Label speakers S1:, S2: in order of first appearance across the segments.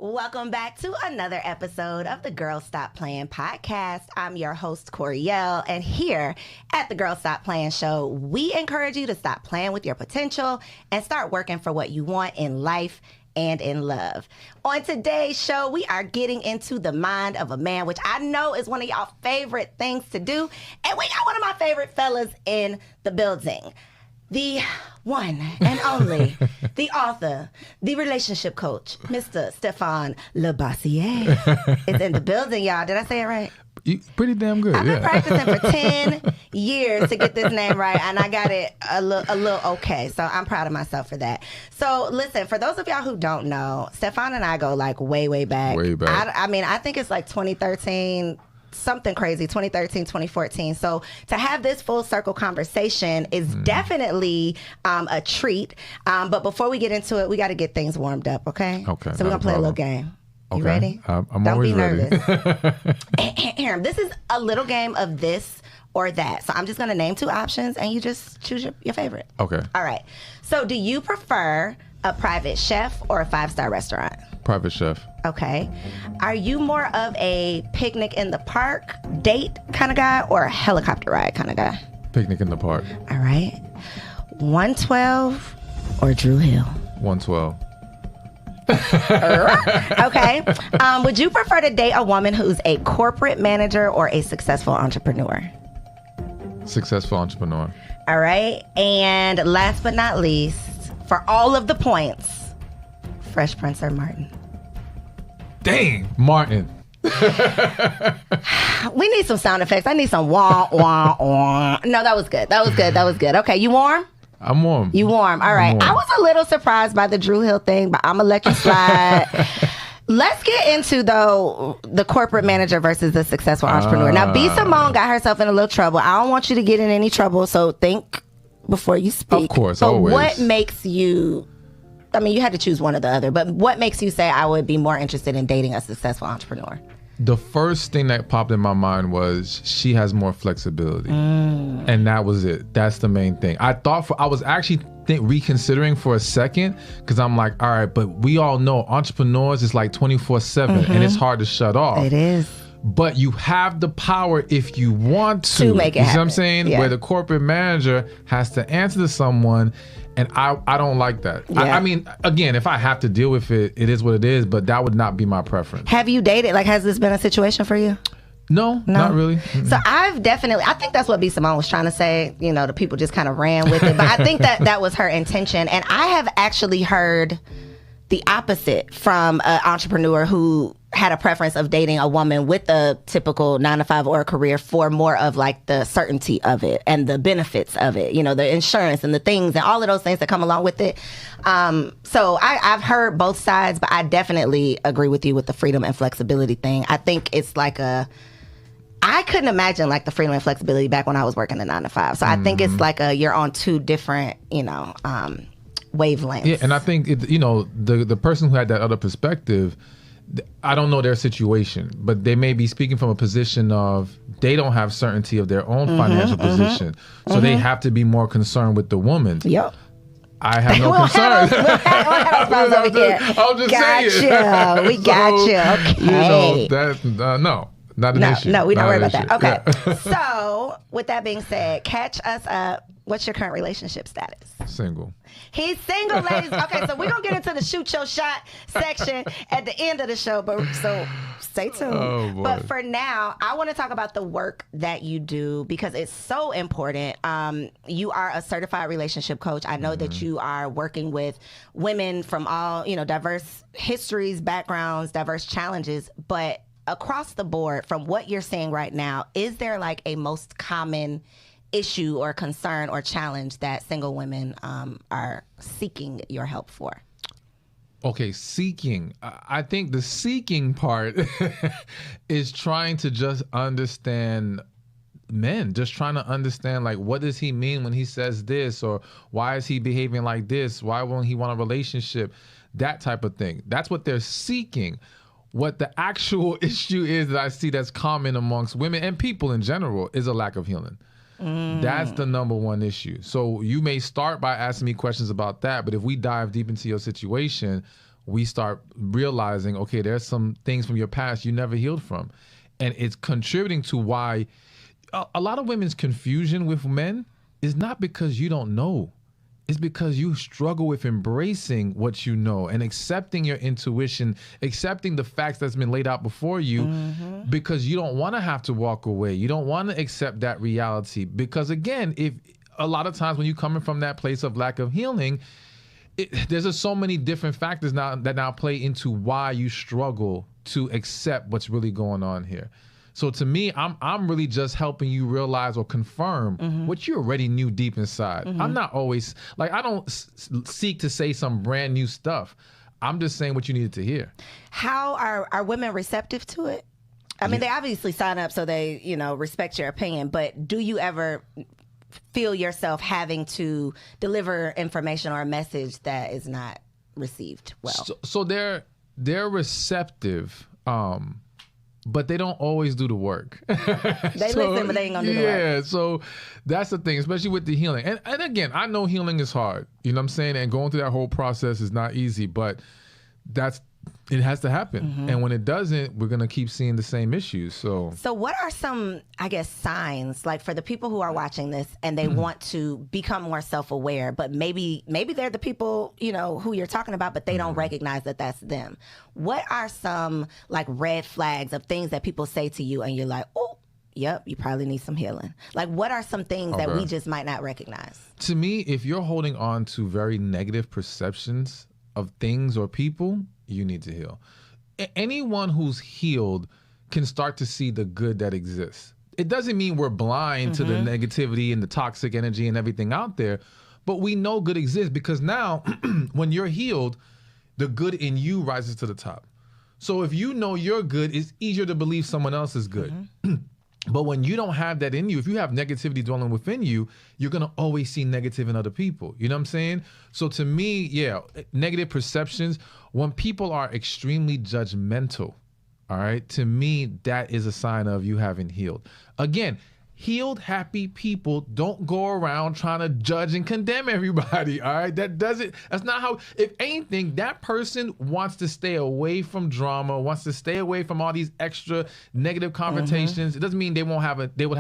S1: Welcome back to another episode of the Girls Stop Playing podcast. I'm your host, Koereyelle, and here at the Girls Stop Playing show, we encourage you to stop playing with your potential and start working for what you want in life and in love. On today's show, we are getting into the mind of a man, which I know is one of y'all favorite things to do, and we got one of my favorite fellas in the building. The one and only, the author, the relationship coach, Mr. Stephan is in the building, y'all. Did I say it right?
S2: Pretty damn good.
S1: I've been practicing for 10 years to get this name right, and I got it a little okay. So I'm proud of myself for that. So listen, for those of y'all who don't know, Stephan and I go like way back.
S2: Way back.
S1: I mean, I think it's like 2013. Something crazy, 2013, 2014. So to have this full circle conversation is definitely a treat. But before we get into it, we got to get things warmed up, okay?
S2: Okay.
S1: So we're going to play a little game. You
S2: okay.
S1: ready?
S2: I'm
S1: Don't
S2: always
S1: be
S2: ready.
S1: nervous. This is a little game of this or that. So I'm just going to name two options and you just choose your favorite.
S2: Okay.
S1: All right. So do you prefer a private chef or a 5-star restaurant?
S2: Private chef.
S1: Okay. Are you more of a picnic in the park, date kind of guy, or a helicopter ride kind of guy?
S2: Picnic in the park.
S1: All right. 112 or Drew Hill?
S2: 112.
S1: Okay. Would you prefer to date a woman who's a corporate manager or a successful entrepreneur?
S2: Successful entrepreneur.
S1: All right. And last but not least, for all of the points, Fresh Prince or Martin?
S2: Dang, Martin.
S1: We need some sound effects. I need some wah, wah, wah. No, that was good. That was good. Okay, you warm?
S2: I'm warm.
S1: You warm. All right.
S2: Warm.
S1: I was a little surprised by the Drew Hill thing, but I'm going to let you slide. Let's get into, though, the corporate manager versus the successful entrepreneur. Now, B. Simone got herself in a little trouble. I don't want you to get in any trouble, so think before you speak.
S2: Of course,
S1: but
S2: always.
S1: What makes you... I mean, you had to choose one or the other, but what makes you say I would be more interested in dating a successful entrepreneur?
S2: The first thing that popped in my mind was she has more flexibility. And that was it. That's the main thing. I was actually reconsidering for a second because I'm like, all right, but we all know entrepreneurs is like 24/7 and it's hard to shut off.
S1: It is.
S2: But you have the power if you want to.
S1: make it
S2: you see
S1: happen.
S2: what I'm saying?
S1: Yeah.
S2: Where the corporate manager has to answer to someone. And I don't like that.
S1: Yeah.
S2: I mean, again, if I have to deal with it, it is what it is, but that would not be my preference.
S1: Have you dated? Like, has this been a situation for you?
S2: No, not really.
S1: So I think that's what B. Simone was trying to say. You know, the people just kind of ran with it. But I think that was her intention. And I have actually heard the opposite from an entrepreneur who had a preference of dating a woman with a typical 9-to-5 or a career for more of like the certainty of it and the benefits of it, you know, the insurance and the things and all of those things that come along with it. So I've heard both sides, but I definitely agree with you with the freedom and flexibility thing. I think it's like I couldn't imagine like the freedom and flexibility back when I was working the 9-to-5. So I think it's like you're on two different, wavelengths.
S2: Yeah, and I think, the person who had that other perspective, I don't know their situation, but they may be speaking from a position of they don't have certainty of their own financial position. So they have to be more concerned with the woman.
S1: Yep.
S2: I have no concern.
S1: I'll
S2: just saying.
S1: We got you. Okay.
S2: No. Not an issue.
S1: No, we don't
S2: Not
S1: worry
S2: an
S1: about that.
S2: issue.
S1: Okay.
S2: Yeah.
S1: So, with that being said, catch us up. What's your current relationship status?
S2: Single.
S1: He's single, ladies. Okay, so we're going to get into the shoot your shot section at the end of the show, so stay tuned.
S2: Oh, boy.
S1: But for now, I want to talk about the work that you do because it's so important. You are a certified relationship coach. I know that you are working with women from all, diverse histories, backgrounds, diverse challenges, but across the board, from what you're seeing right now, is there like a most common issue or concern or challenge that single women are seeking your help for?
S2: Okay, seeking. I think the seeking part is trying to just understand men, just trying to understand, like, what does he mean when he says this, or why is he behaving like this? Why won't he want a relationship? That type of thing. That's what they're seeking. What the actual issue is that I see that's common amongst women and people in general is a lack of healing. That's the number one issue. So you may start by asking me questions about that, but if we dive deep into your situation, we start realizing, okay, there's some things from your past you never healed from. And it's contributing to why a lot of women's confusion with men is not because you don't know. It's because you struggle with embracing what you know and accepting your intuition, accepting the facts that's been laid out before you, because you don't want to have to walk away. You don't want to accept that reality. Because again, if a lot of times when you're coming from that place of lack of healing, there's just so many different factors that now play into why you struggle to accept what's really going on here. So to me, I'm really just helping you realize or confirm what you already knew deep inside. I'm not always, like, I don't seek to say some brand new stuff. I'm just saying what you needed to hear.
S1: How are women receptive to it? I mean, they obviously sign up so they, respect your opinion, but do you ever feel yourself having to deliver information or a message that is not received well?
S2: So they're receptive, but they don't always do the work.
S1: They listen, but they ain't gonna do the work.
S2: Yeah, so that's the thing, especially with the healing. And again, I know healing is hard, you know what I'm saying? And going through that whole process is not easy, but it has to happen. And when it doesn't, we're gonna keep seeing the same issues. So
S1: what are some, I guess, signs, like, for the people who are watching this and they want to become more self-aware, but maybe they're the people, who you're talking about, but they don't recognize that that's them. What are some, like, red flags of things that people say to you and you're like, oh, yep, you probably need some healing? Like, what are some things that we just might not recognize?
S2: To me, if you're holding on to very negative perceptions of things or people, you need to heal. Anyone who's healed can start to see the good that exists. It doesn't mean we're blind to the negativity and the toxic energy and everything out there, but we know good exists because now when you're healed, the good in you rises to the top. So if you know you're good, it's easier to believe someone else is good. But when you don't have that in you, if you have negativity dwelling within you, you're going to always see negative in other people. You know what I'm saying? So to me, yeah, negative perceptions, when people are extremely judgmental, all right, to me, that is a sign of you having healed. Again, healed, happy people don't go around trying to judge and condemn everybody, all right? That's not how, if anything, that person wants to stay away from drama, wants to stay away from all these extra negative confrontations. It doesn't mean they would have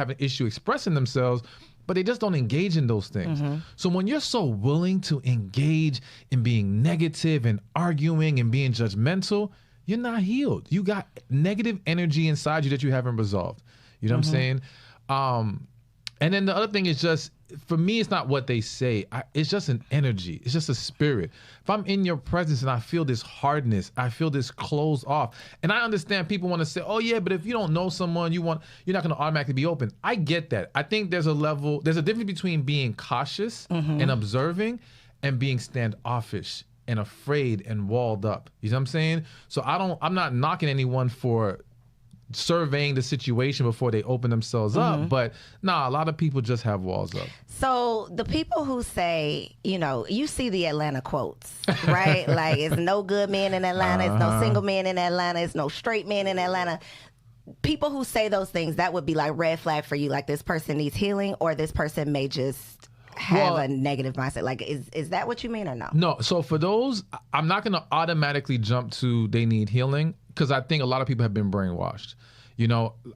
S2: an issue expressing themselves, but they just don't engage in those things. So when you're so willing to engage in being negative and arguing and being judgmental, you're not healed. You got negative energy inside you that you haven't resolved. You know what I'm saying? And then the other thing is just, for me, it's not what they say. It's just an energy. It's just a spirit. If I'm in your presence and I feel this hardness, I feel this closed off. And I understand people want to say, oh yeah, but if you don't know someone, you're not going to automatically be open. I get that. I think there's a difference between being cautious and observing and being standoffish and afraid and walled up. You know what I'm saying? So I'm not knocking anyone for surveying the situation before they open themselves up, but a lot of people just have walls up.
S1: So the people who say, you see the Atlanta quotes, right? Like, it's no good men in Atlanta, it's no single men in Atlanta, it's no straight men in Atlanta. People who say those things, that would be like red flag for you, like this person needs healing or this person may just have a negative mindset. Like, is that what you mean or no?
S2: No. So for those, I'm not going to automatically jump to they need healing, because I think a lot of people have been brainwashed.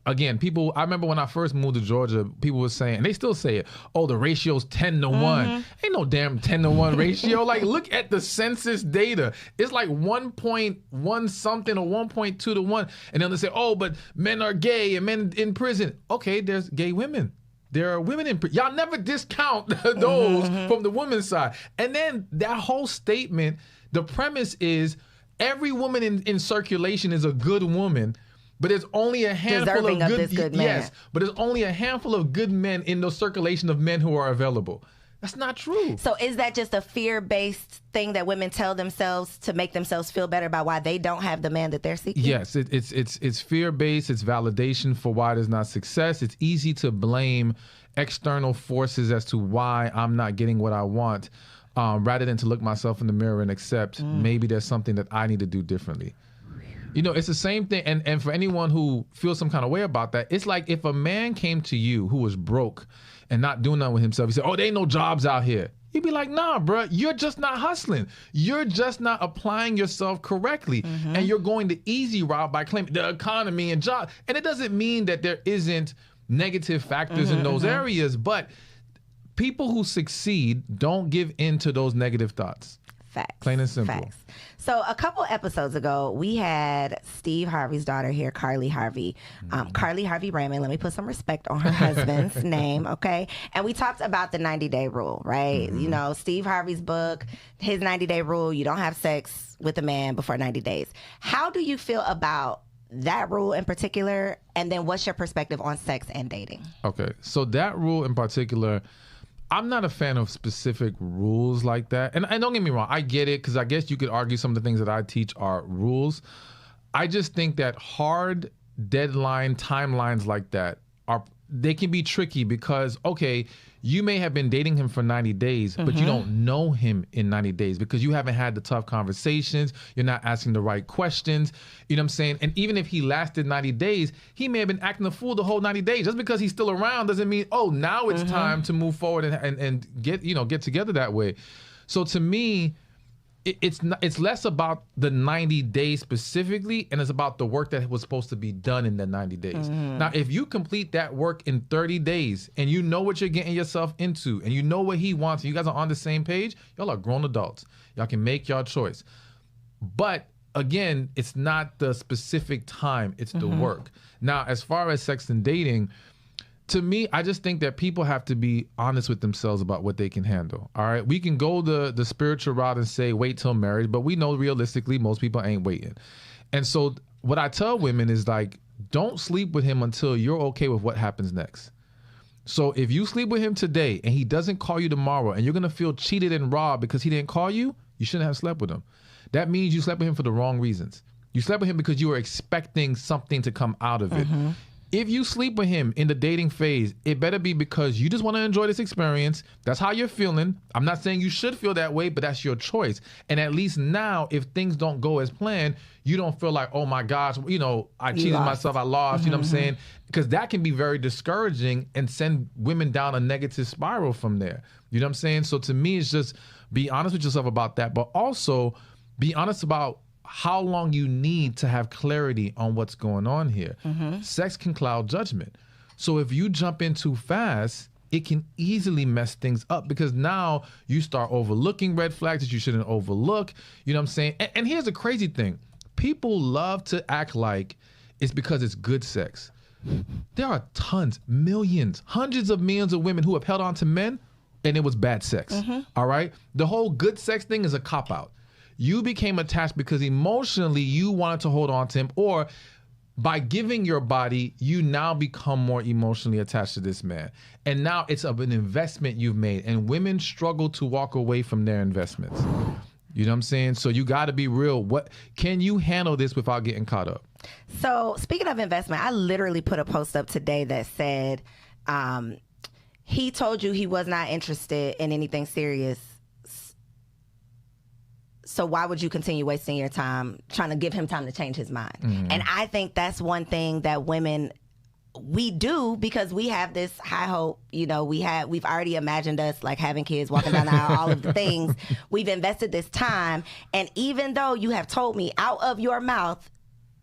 S2: Again, I remember when I first moved to Georgia, people were saying, and they still say it, oh, the ratio's 10 to 1. Ain't no damn 10 to 1 ratio. Like, look at the census data. It's like 1.1 something or 1.2 to 1. And then they say, oh, but men are gay and men in prison. Okay, there's gay women. There are women in prison. Y'all never discount those from the women's side. And then that whole statement, the premise is every woman in circulation is a good woman, but there's only a handful of good men. Yes, but there's only a handful of good men in the circulation of men who are available. That's not true.
S1: So is that just a fear-based thing that women tell themselves to make themselves feel better about why they don't have the man that they're seeking?
S2: Yes, it's fear-based. It's validation for why there's not success. It's easy to blame external forces as to why I'm not getting what I want, rather than to look myself in the mirror and accept maybe there's something that I need to do differently. It's the same thing. And for anyone who feels some kind of way about that, it's like if a man came to you who was broke and not doing nothing with himself, he said, oh, there ain't no jobs out here. He'd be like, nah, bro, you're just not hustling. You're just not applying yourself correctly. And you're going the easy route by claiming the economy and job. And it doesn't mean that there isn't negative factors in those areas, but people who succeed don't give in to those negative thoughts.
S1: Facts.
S2: Plain and simple.
S1: Facts. So a couple episodes ago, we had Steve Harvey's daughter here, Carly Harvey. Carly Harvey Raymond, let me put some respect on her husband's name, okay? And we talked about the 90-day rule, right? You know, Steve Harvey's book, his 90-day rule, you don't have sex with a man before 90 days. How do you feel about that rule in particular? And then what's your perspective on sex and dating?
S2: Okay, so that rule in particular, I'm not a fan of specific rules like that. And don't get me wrong, I get it, because I guess you could argue some of the things that I teach are rules. I just think that hard deadline timelines like that they can be tricky because, okay, you may have been dating him for 90 days, but you don't know him in 90 days because you haven't had the tough conversations. You're not asking the right questions. You know what I'm saying? And even if he lasted 90 days, he may have been acting a fool the whole 90 days. Just because he's still around doesn't mean, oh, now it's time to move forward and get together that way. So to me, it's less about the 90 days specifically, and it's about the work that was supposed to be done in the 90 days. Now, if you complete that work in 30 days and you know what you're getting yourself into and you know what he wants and you guys are on the same page, y'all are grown adults. Y'all can make your choice. But again, it's not the specific time, it's the work. Now, as far as sex and dating, to me, I just think that people have to be honest with themselves about what they can handle. All right. We can go the spiritual route and say, wait till marriage, but we know realistically, most people ain't waiting. And so what I tell women is like, don't sleep with him until you're okay with what happens next. So if you sleep with him today and he doesn't call you tomorrow and you're going to feel cheated and robbed because he didn't call you, you shouldn't have slept with him. That means you slept with him for the wrong reasons. You slept with him because you were expecting something to come out of it. If you sleep with him in the dating phase, it better be because you just want to enjoy this experience. That's how you're feeling. I'm not saying you should feel that way, but that's your choice. And at least now, if things don't go as planned, you don't feel like, oh my gosh, you know, I cheated myself, I lost, you know what I'm saying? Because that can be very discouraging and send women down a negative spiral from there. You know what I'm saying? So to me, it's just be honest with yourself about that, but also be honest about how long you need to have clarity on what's going on here. Sex can cloud judgment. So if you jump in too fast, it can easily mess things up because now you start overlooking red flags that you shouldn't overlook. You know what I'm saying? And here's the crazy thing. People love to act like it's because it's good sex. There are tons, millions, hundreds of millions of women who have held on to men and it was bad sex. All right? The whole good sex thing is a cop-out. You became attached because emotionally you wanted to hold on to him, or by giving your body, you now become more emotionally attached to this man. And now it's of an investment you've made, and women struggle to walk away from their investments. You know what I'm saying? So you got to be real. What can you handle this without getting caught up?
S1: So speaking of investment, I literally put a post up today that said, he told you he was not interested in anything serious. So why would you continue wasting your time trying to give him time to change his mind? And I think that's one thing that women, we do because we have this high hope. You know, we've already imagined us like having kids, walking down the aisle, all of the things. We've invested this time. And even though you have told me out of your mouth,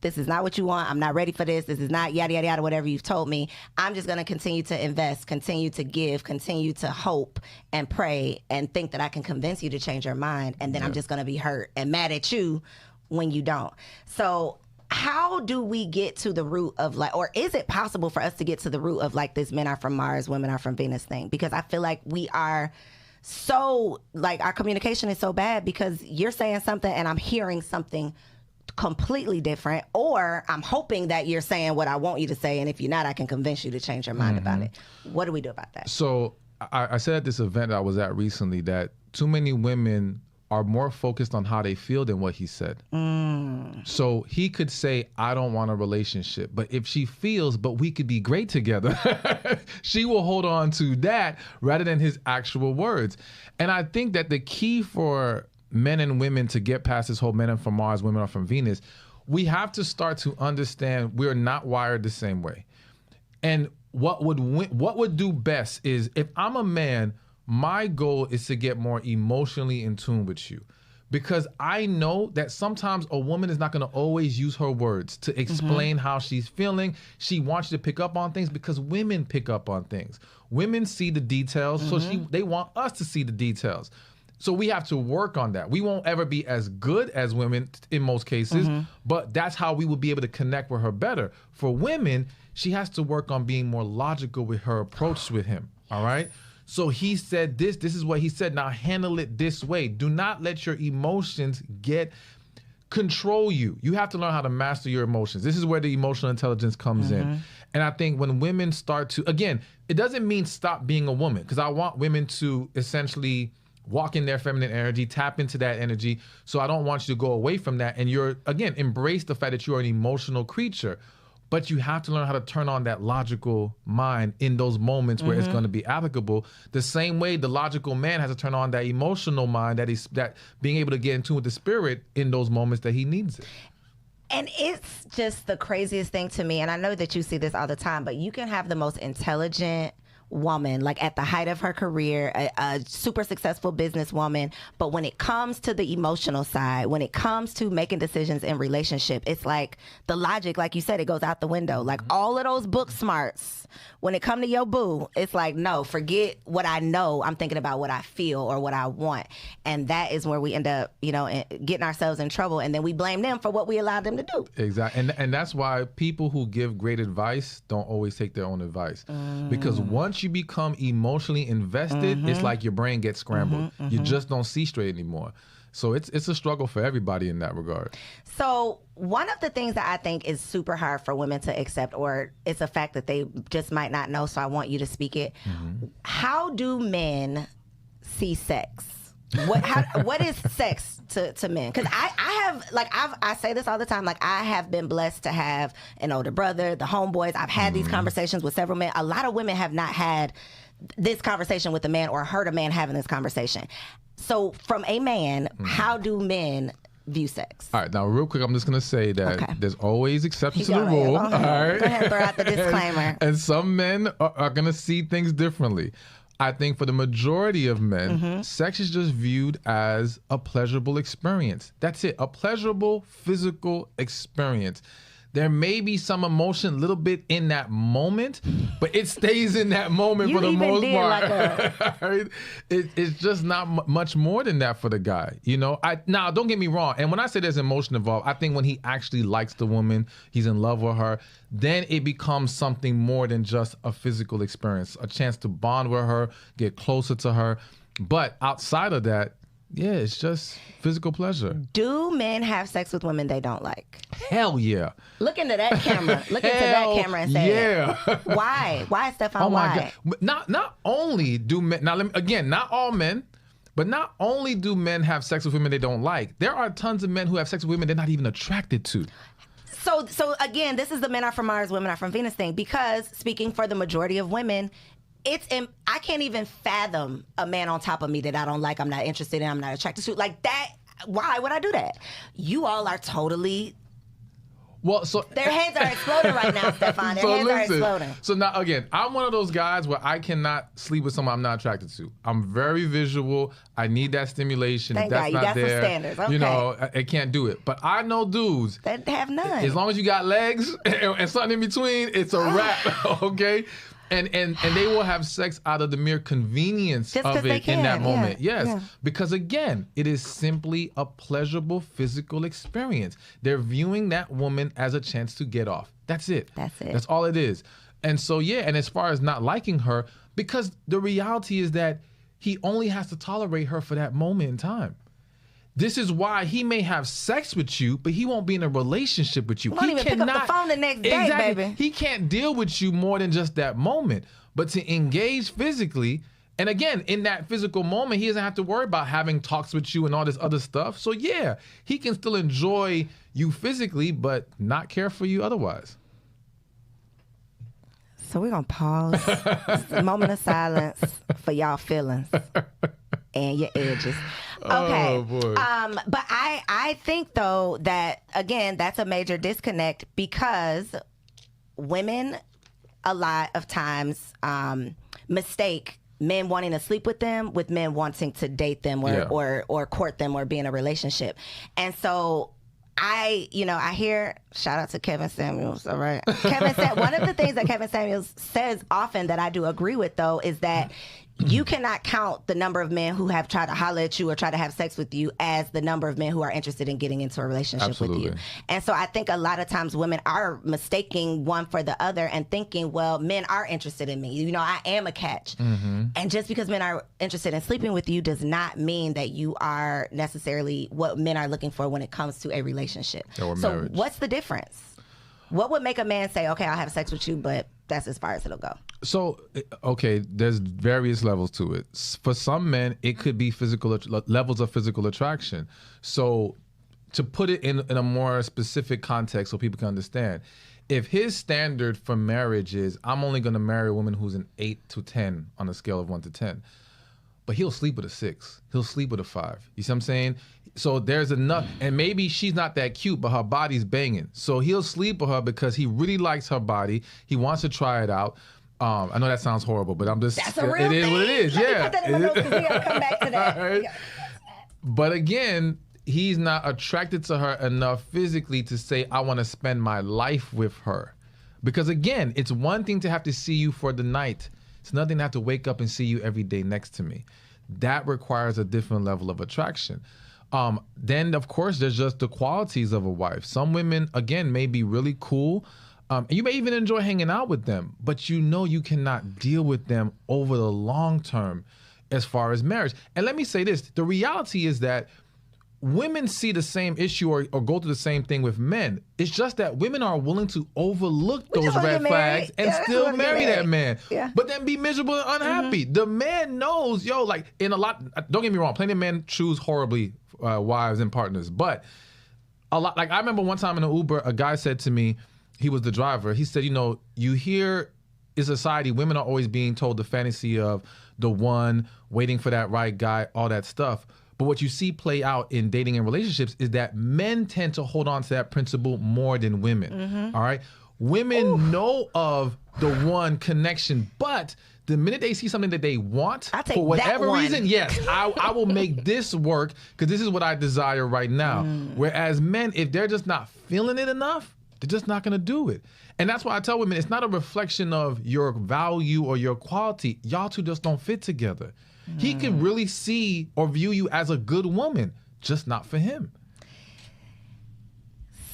S1: this is not what you want, I'm not ready for this is not yada, yada, yada, whatever you've told me, I'm just going to continue to invest, continue to give, continue to hope and pray and think that I can convince you to change your mind. And then I'm just going to be hurt and mad at you when you don't. So how do we get to the root of like, or is it possible for us to get to the root of like this men are from Mars, women are from Venus thing? Because I feel like we are so, like our communication is so bad because you're saying something and I'm hearing something completely different, or I'm hoping that you're saying what I want you to say, and if you're not, I can convince you to change your mind about it. What do we do about that?
S2: So I said at this event that I was at recently that too many women are more focused on how they feel than what he said. So he could say, I don't want a relationship, but if she feels, but we could be great together, she will hold on to that rather than his actual words. And I think that the key for men and women to get past this whole men are from Mars, women are from Venus, we have to start to understand we're not wired the same way. And what would do best is if I'm a man My goal is to get more emotionally in tune with you. Because I know that sometimes a woman is not going to always use her words to explain how she's feeling. She wants you to pick up on things because women pick up on things. Women see the details, so they want us to see the details. So we have to work on that. We won't ever be as good as women in most cases, but that's how we will be able to connect with her better. For women, she has to work on being more logical with her approach with him, all right? So he said this is what he said. Now handle it this way. Do not let your emotions control you. You have to learn how to master your emotions. This is where the emotional intelligence comes in. And I think when women start to, again, it doesn't mean stop being a woman, because I want women to essentially walk in their feminine energy, tap into that energy. So I don't want you to go away from that. And embrace the fact that you're an emotional creature. But you have to learn how to turn on that logical mind in those moments where it's going to be applicable. The same way the logical man has to turn on that emotional mind, that being able to get in tune with the spirit in those moments that he needs it.
S1: And it's just the craziest thing to me. And I know that you see this all the time, but you can have the most intelligent woman, like at the height of her career, a super successful businesswoman. But when it comes to the emotional side, when it comes to making decisions in relationship, it's like the logic, like you said, it goes out the window. Like all of those book smarts, when it come to your boo, it's like, no, forget what I know. I'm thinking about what I feel or what I want. And that is where we end up, getting ourselves in trouble. And then we blame them for what we allowed them to do.
S2: Exactly. And that's why people who give great advice don't always take their own advice. Because once you become emotionally invested, it's like your brain gets scrambled. You just don't see straight anymore. So it's a struggle for everybody in that regard.
S1: So one of the things that I think is super hard for women to accept, or it's a fact that they just might not know, so I want you to speak it. How do men see sex? What is sex to men? Because I say this all the time. Like, I have been blessed to have an older brother, the homeboys. I've had these conversations with several men. A lot of women have not had this conversation with a man or heard a man having this conversation. So from a man, how do men view sex?
S2: All right, now real quick, I'm just going to say that there's always exceptions to the rule.
S1: All right. Go ahead and throw out the disclaimer.
S2: And some men are going to see things differently. I think for the majority of men, sex is just viewed as a pleasurable experience. That's it, a pleasurable physical experience. There may be some emotion a little bit in that moment, but it stays in that moment for the most part. It's just not much more than that for the guy. Now, don't get me wrong. And when I say there's emotion involved, I think when he actually likes the woman, he's in love with her, then it becomes something more than just a physical experience, a chance to bond with her, get closer to her. But outside of that, yeah, it's just physical pleasure.
S1: Do men have sex with women they don't like?
S2: Hell yeah.
S1: Look into that camera. Look into that camera and say
S2: yeah.
S1: Why? Why, Stephan?
S2: Oh my
S1: why?
S2: God. Not only do men, now again, not all men, but not only do men have sex with women they don't like, there are tons of men who have sex with women they're not even attracted to.
S1: So again, this is the men are from Mars, women are from Venus thing, because speaking for the majority of women, I can't even fathom a man on top of me that I don't like, I'm not interested in, I'm not attracted to. Like that, why would I do that? You all are totally...
S2: Well, so
S1: their heads are exploding right now, Stephan. Their heads are exploding.
S2: So now, again, I'm one of those guys where I cannot sleep with someone I'm not attracted to. I'm very visual. I need that stimulation.
S1: Thank
S2: if that's
S1: God, you
S2: not
S1: got
S2: there,
S1: some standards. Okay.
S2: I can't do it. But I know dudes
S1: that have none.
S2: As long as you got legs and something in between, it's a wrap. Okay. And they will have sex out of the mere convenience of it in that moment. Yes. Because again, it is simply a pleasurable physical experience. They're viewing that woman as a chance to get off. That's it. That's all it is. And so, and as far as not liking her, because the reality is that he only has to tolerate her for that moment in time. This is why he may have sex with you, but he won't be in a relationship with you.
S1: He won't even pick up the phone the next day, baby.
S2: He can't deal with you more than just that moment. But to engage physically, and again, in that physical moment, he doesn't have to worry about having talks with you and all this other stuff. So yeah, he can still enjoy you physically, but not care for you otherwise.
S1: So we're going to pause. A moment of silence for y'all feelings and your edges. Okay.
S2: Oh, boy.
S1: But I think, though, that, again, that's a major disconnect because women, a lot of times, mistake men wanting to sleep with them with men wanting to date them or court them or be in a relationship. And so I hear, shout out to Kevin Samuels, all right? Kevin said, one of the things that Kevin Samuels says often that I do agree with, though, is that you cannot count the number of men who have tried to holler at you or try to have sex with you as the number of men who are interested in getting into a relationship with you. And so I think a lot of times women are mistaking one for the other and thinking, well, men are interested in me. You know, I am a catch. And just because men are interested in sleeping with you does not mean that you are necessarily what men are looking for when it comes to a relationship.
S2: Or
S1: so
S2: marriage.
S1: What's the difference? What would make a man say, okay, I'll have sex with you, but that's as far as it'll go?
S2: So, okay, there's various levels to it. For some men, it could be levels of physical attraction. So to put it in a more specific context so people can understand, if his standard for marriage is, I'm only going to marry a woman who's an 8 to 10 on a scale of 1 to 10, but he'll sleep with a 6. He'll sleep with a 5. You see what I'm saying? So there's enough, and maybe she's not that cute, but her body's banging. So he'll sleep with her because he really likes her body. He wants to try it out. I know that sounds horrible, but I'm just,
S1: That's a real
S2: it is
S1: thing.
S2: what it is.
S1: Let me put that in my notes because we got to come back to that.
S2: Right? But again, he's not attracted to her enough physically to say, I want to spend my life with her. Because again, it's one thing to have to see you for the night. It's nothing to have to wake up and see you every day next to me. That requires a different level of attraction. Then, of course, there's just the qualities of a wife. Some women, again, may be really cool. You may even enjoy hanging out with them, but you know you cannot deal with them over the long term as far as marriage. And let me say this. The reality is that women see the same issue or go through the same thing with men. It's just that women are willing to overlook those red flags and still marry that man.
S1: Yeah.
S2: But then be miserable and unhappy. The man knows, like in a lot, don't get me wrong, plenty of men choose horribly wives and partners. But a lot, like I remember one time in an Uber, a guy said to me, he was the driver, he said, you hear in society, women are always being told the fantasy of the one, waiting for that right guy, all that stuff. But what you see play out in dating and relationships is that men tend to hold on to that principle more than women. All right. Women know of the one connection, but the minute they see something that they want, for whatever reason, yes, I will make this work because this is what I desire right now. Whereas men, if they're just not feeling it enough, they're just not going to do it. And that's why I tell women, it's not a reflection of your value or your quality. Y'all two just don't fit together. He can really see or view you as a good woman, just not for him.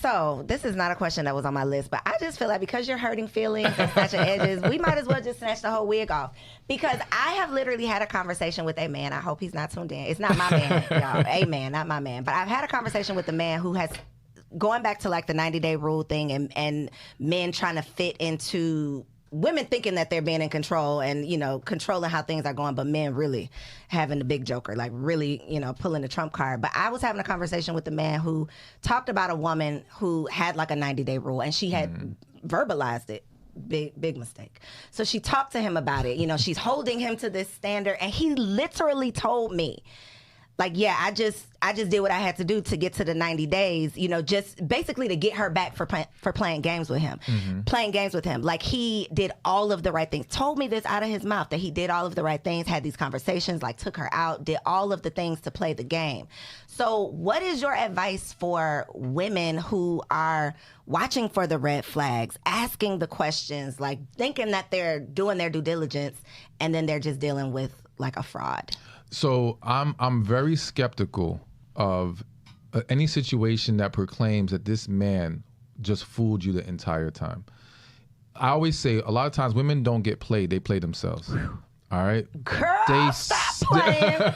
S1: So this is not a question that was on my list, but I just feel like because you're hurting feelings and snatching edges, we might as well just snatch the whole wig off. Because I have literally had a conversation with a man. I hope he's not tuned in. It's not my man, y'all. A man, not my man. But I've had a conversation with a man who has, going back to like the 90-day rule thing and men trying to fit into women thinking that they're being in control and, controlling how things are going, but men really having the big joker, like really, pulling the trump card. But I was having a conversation with a man who talked about a woman who had like a 90-day rule and she had verbalized it. Big mistake. So she talked to him about it. She's holding him to this standard and he literally told me, like, yeah, I just did what I had to do to get to the 90 days, just basically to get her back for playing games with him. Playing games with him. Like, he did all of the right things. Told me this out of his mouth, that he did all of the right things, had these conversations, like took her out, did all of the things to play the game. So what is your advice for women who are watching for the red flags, asking the questions, like thinking that they're doing their due diligence, and then they're just dealing with like a fraud?
S2: So I'm very skeptical of any situation that proclaims that this man just fooled you the entire time. I always say a lot of times women don't get played, they play themselves. All right?
S1: Girl, stop playing.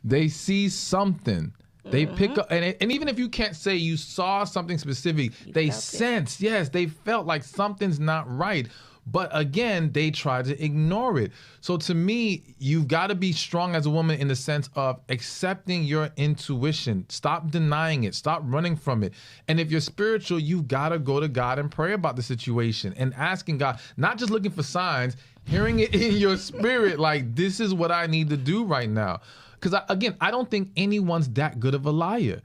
S2: They see something. They pick up, and even if you can't say you saw something specific, they sense, yes, they felt like something's not right. But again, they try to ignore it. So to me, you've got to be strong as a woman in the sense of accepting your intuition. Stop denying it. Stop running from it. And if you're spiritual, you've got to go to God and pray about the situation and asking God, not just looking for signs, hearing it in your spirit, like, this is what I need to do right now. Because again, I don't think anyone's that good of a liar.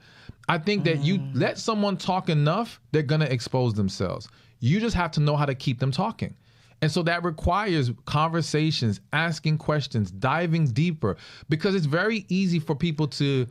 S2: I think that you let someone talk enough, they're going to expose themselves. You just have to know how to keep them talking. And so that requires conversations, asking questions, diving deeper, because it's very easy for people to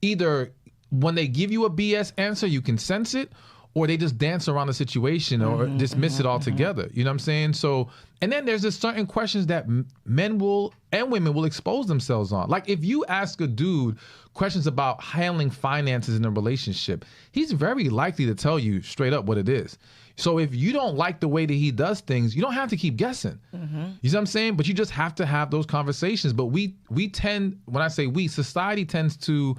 S2: either, when they give you a BS answer, you can sense it, or they just dance around the situation or dismiss it altogether. You know what I'm saying? So, and then there's just certain questions that men will and women will expose themselves on. Like if you ask a dude questions about handling finances in a relationship, he's very likely to tell you straight up what it is. So if you don't like the way that he does things, you don't have to keep guessing. You know what I'm saying? But you just have to have those conversations. But we tend, when I say we, society tends to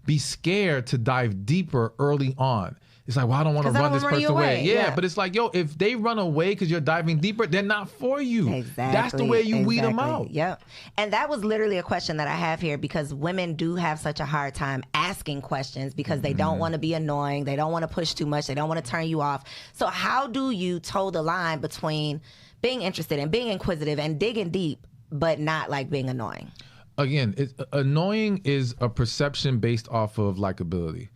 S2: be scared to dive deeper early on. It's like, well, I don't want to run this person away. Yeah, but it's like, yo, if they run away because you're diving deeper, they're not for you.
S1: Exactly.
S2: That's the way you weed them out.
S1: Yep. And that was literally a question that I have here, because women do have such a hard time asking questions because they don't want to be annoying. They don't want to push too much. They don't want to turn you off. So how do you toe the line between being interested and being inquisitive and digging deep, but not like being annoying?
S2: Again, annoying is a perception based off of likability.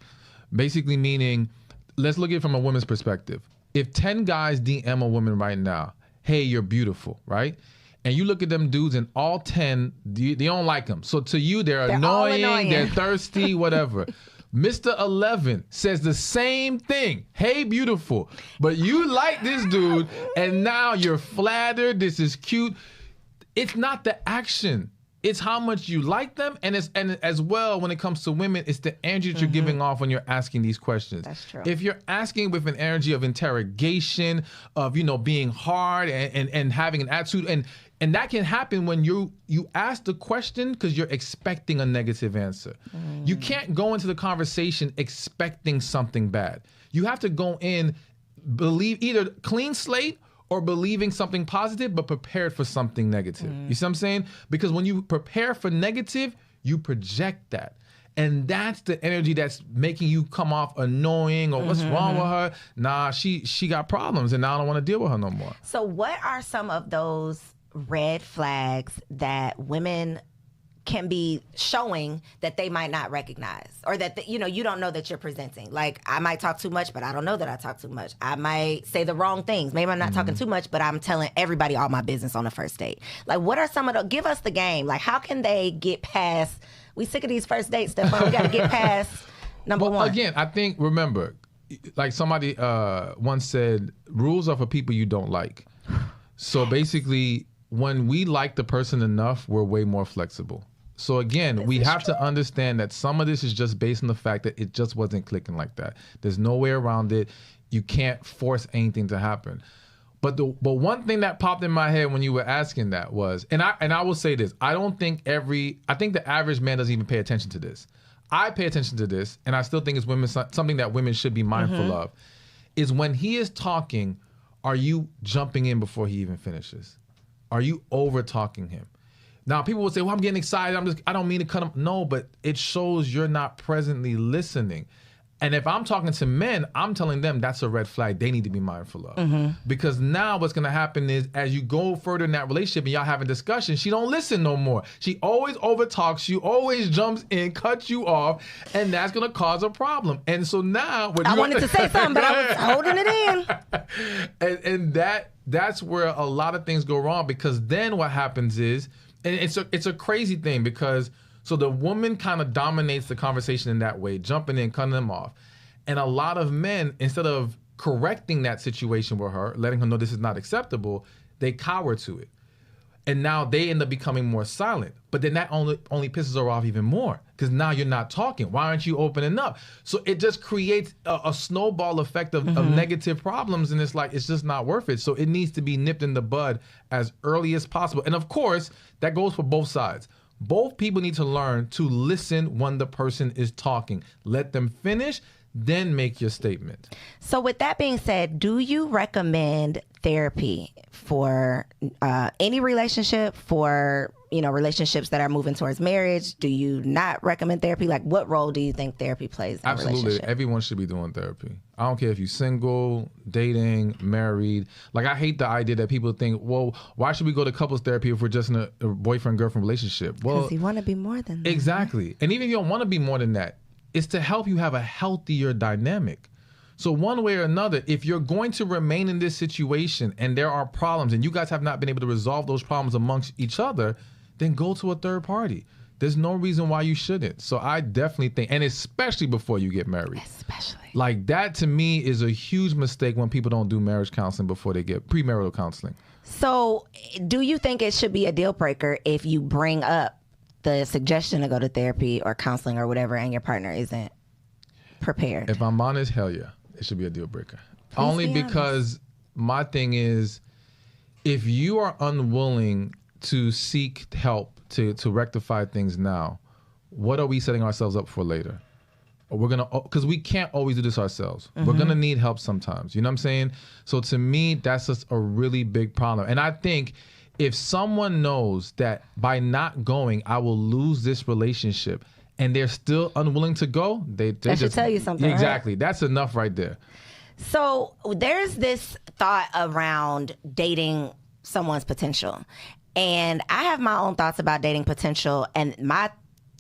S2: Basically meaning, let's look at it from a woman's perspective. If 10 guys DM a woman right now, hey, you're beautiful, right? And you look at them dudes and all 10, they don't like them. So to you, they're annoying, they're thirsty, whatever. Mr. 11 says the same thing. Hey, beautiful. But you like this dude and now you're flattered. This is cute. It's not the action. It's how much you like them, and as well when it comes to women, it's the energy that you're giving off when you're asking these questions.
S1: That's true.
S2: If you're asking with an energy of interrogation, of being hard and having an attitude, and that can happen when you ask the question because you're expecting a negative answer. You can't go into the conversation expecting something bad. You have to go in, believe either clean slate or believing something positive, but prepared for something negative. You see what I'm saying? Because when you prepare for negative, you project that. And that's the energy that's making you come off annoying or what's wrong with her? Nah, she got problems and now I don't want to deal with her no more.
S1: So what are some of those red flags that women can be showing that they might not recognize, or that you don't know that you're presenting? Like, I might talk too much, but I don't know that I talk too much. I might say the wrong things. Maybe I'm not talking too much, but I'm telling everybody all my business on the first date. Like, what are some of the, give us the game. Like, how can they get past, we sick of these first dates, Stephan. We got to get past number one.
S2: Again, I think, remember, like somebody once said, rules are for people you don't like. So basically, when we like the person enough, we're way more flexible. So again, we have to understand that some of this is just based on the fact that it just wasn't clicking like that. There's no way around it. You can't force anything to happen. But one thing that popped in my head when you were asking that was, and I will say this, I think the average man doesn't even pay attention to this. I pay attention to this, and I still think it's something that women should be mindful of, is when he is talking, are you jumping in before he even finishes? Are you over talking him? Now, people will say, well, I'm getting excited. I don't mean to cut him. No, but it shows you're not presently listening. And if I'm talking to men, I'm telling them that's a red flag they need to be mindful of. Because now what's going to happen is, as you go further in that relationship and y'all having discussion, she don't listen no more. She always overtalks you, always jumps in, cuts you off, and that's going to cause a problem. And so now...
S1: I wanted to say something, but I was holding it in.
S2: And that's where a lot of things go wrong, because then what happens is, and it's a crazy thing, because so the woman kind of dominates the conversation in that way, jumping in, cutting them off. And a lot of men, instead of correcting that situation with her, letting her know this is not acceptable, they cower to it. And now they end up becoming more silent. But then that only pisses her off even more, because now you're not talking. Why aren't you opening up? So it just creates a snowball effect of negative problems, and it's like, it's just not worth it. So it needs to be nipped in the bud as early as possible. And of course, that goes for both sides. Both people need to learn to listen when the person is talking. Let them finish, then make your statement.
S1: So with that being said, do you recommend therapy for any relationship, for relationships that are moving towards marriage? Do you not recommend therapy? Like, what role do you think therapy plays in a relationship?
S2: Absolutely. Everyone should be doing therapy. I don't care if you're single, dating, married. Like, I hate the idea that people think, well, why should we go to couples therapy if we're just in a boyfriend-girlfriend relationship? Well,
S1: because you want to be more than that.
S2: Exactly. And even if you don't want to be more than that, it's to help you have a healthier dynamic. So one way or another, if you're going to remain in this situation and there are problems and you guys have not been able to resolve those problems amongst each other, then go to a third party. There's no reason why you shouldn't. So I definitely think, and especially before you get married.
S1: Especially.
S2: Like that to me is a huge mistake when people don't do marriage counseling before they get premarital counseling.
S1: So do you think it should be a deal breaker if you bring up the suggestion to go to therapy or counseling or whatever and your partner isn't prepared?
S2: If I'm honest, hell yeah, it should be a deal breaker.
S1: Please
S2: Only
S1: be
S2: because my thing is, if you are unwilling to seek help to rectify things now, what are we setting ourselves up for later? Or we're gonna, because we can't always do this ourselves. We're gonna need help sometimes. You know what I'm saying? So to me, that's just a really big problem. And I think if someone knows that by not going, I will lose this relationship, and they're still unwilling to go, they
S1: That should tell you something, right?
S2: Exactly. That's enough right there.
S1: So there's this thought around dating someone's potential. And I have my own thoughts about dating potential, and my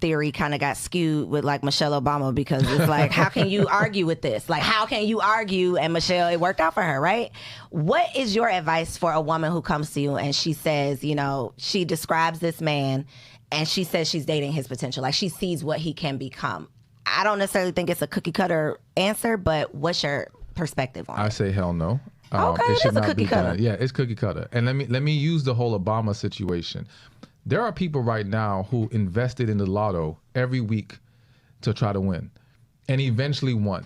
S1: theory kind of got skewed with like Michelle Obama, because it's like, how can you argue with this? Like, how can you argue? And Michelle, it worked out for her, right? What is your advice for a woman who comes to you and she says, you know, she describes this man and she says she's dating his potential, like she sees what he can become? I don't necessarily think it's a cookie cutter answer, but what's your perspective on it?
S2: I say hell no.
S1: Okay,
S2: it should
S1: that's a
S2: not
S1: cookie
S2: be
S1: cutter.
S2: done. Yeah, it's cookie cutter. And let me use the whole Obama situation. There are people right now who invested in the lotto every week to try to win, and eventually won.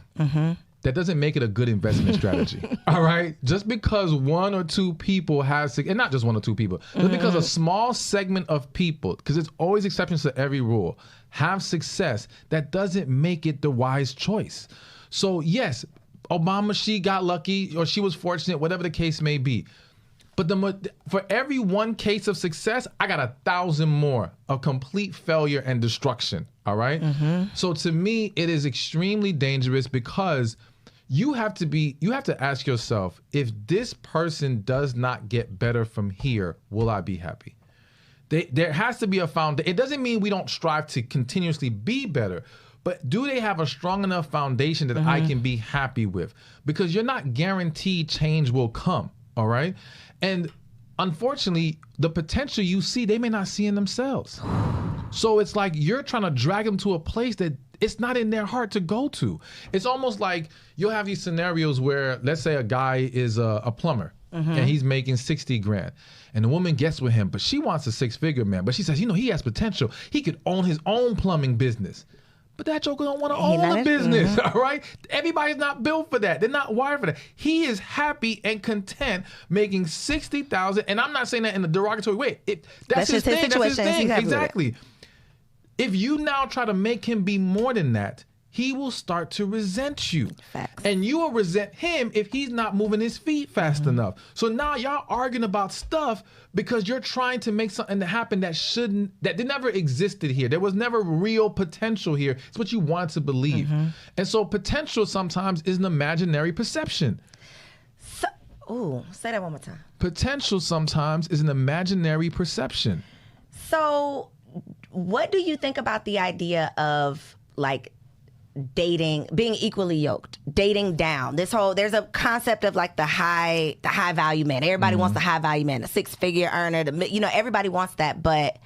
S2: That doesn't make it a good investment strategy. All right, just because one or two people have, and not just one or two people, just because a small segment of people, because there's always exceptions to every rule, have success, that doesn't make it the wise choice. So yes, Obama, she got lucky, or she was fortunate, whatever the case may be. But for every one case of success, I got 1,000 more of complete failure and destruction. All right. So to me, it is extremely dangerous, because you have to ask yourself, if this person does not get better from here, will I be happy? There has to be a foundation. It doesn't mean we don't strive to continuously be better, but do they have a strong enough foundation that I can be happy with? Because you're not guaranteed change will come, all right? And unfortunately, the potential you see, they may not see in themselves. So it's like you're trying to drag them to a place that it's not in their heart to go to. It's almost like you'll have these scenarios where, let's say a guy is a plumber, and he's making 60 grand. And the woman gets with him, but she wants a 6-figure man. But she says, you know, he has potential. He could own his own plumbing business. But that joker don't want to own a business, all right? Everybody's not built for that. They're not wired for that. He is happy and content making $60,000, and I'm not saying that in a derogatory way. That's his thing. That's his thing. Exactly. If you now try to make him be more than that, he will start to resent you.
S1: Facts.
S2: And you will resent him if he's not moving his feet fast enough. So now y'all arguing about stuff because you're trying to make something to happen that never existed here. There was never real potential here. It's what you want to believe. And so potential sometimes is an imaginary perception.
S1: Say that one more time.
S2: Potential sometimes is an imaginary perception.
S1: So what do you think about the idea of like dating, being equally yoked, dating down? There's a concept of like the high value man. Everybody wants the high value man, the 6-figure earner, everybody wants that, but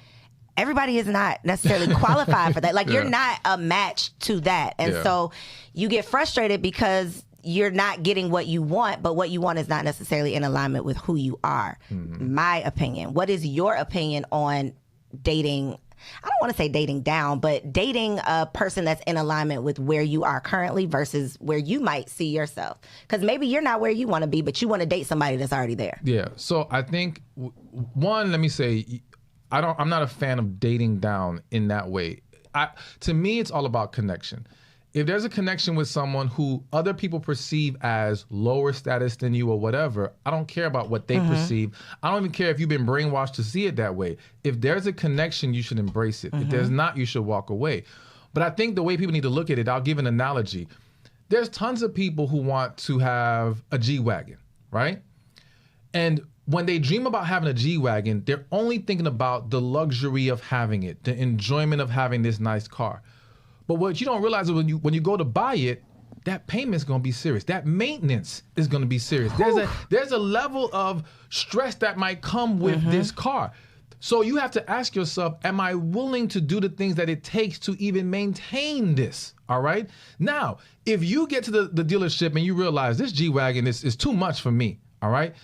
S1: everybody is not necessarily qualified for that. Like you're not a match to that. And so you get frustrated because you're not getting what you want, but what you want is not necessarily in alignment with who you are. My opinion. What is your opinion on dating? I don't want to say dating down, but dating a person that's in alignment with where you are currently versus where you might see yourself. Because maybe you're not where you want to be, but you want to date somebody that's already there. Yeah.
S2: So I think let me say, I'm not a fan of dating down in that way. To me, it's all about connection. If there's a connection with someone who other people perceive as lower status than you or whatever, I don't care about what they perceive. I don't even care if you've been brainwashed to see it that way. If there's a connection, you should embrace it. If there's not, you should walk away. But I think the way people need to look at it, I'll give an analogy. There's tons of people who want to have a G-Wagon, right? And when they dream about having a G-Wagon, they're only thinking about the luxury of having it, the enjoyment of having this nice car. But what you don't realize is when you go to buy it, that payment's gonna be serious. That maintenance is gonna be serious. There's a level of stress that might come with this car. So you have to ask yourself, am I willing to do the things that it takes to even maintain this? All right. Now, if you get to the dealership and you realize this G-Wagon is too much for me, all right?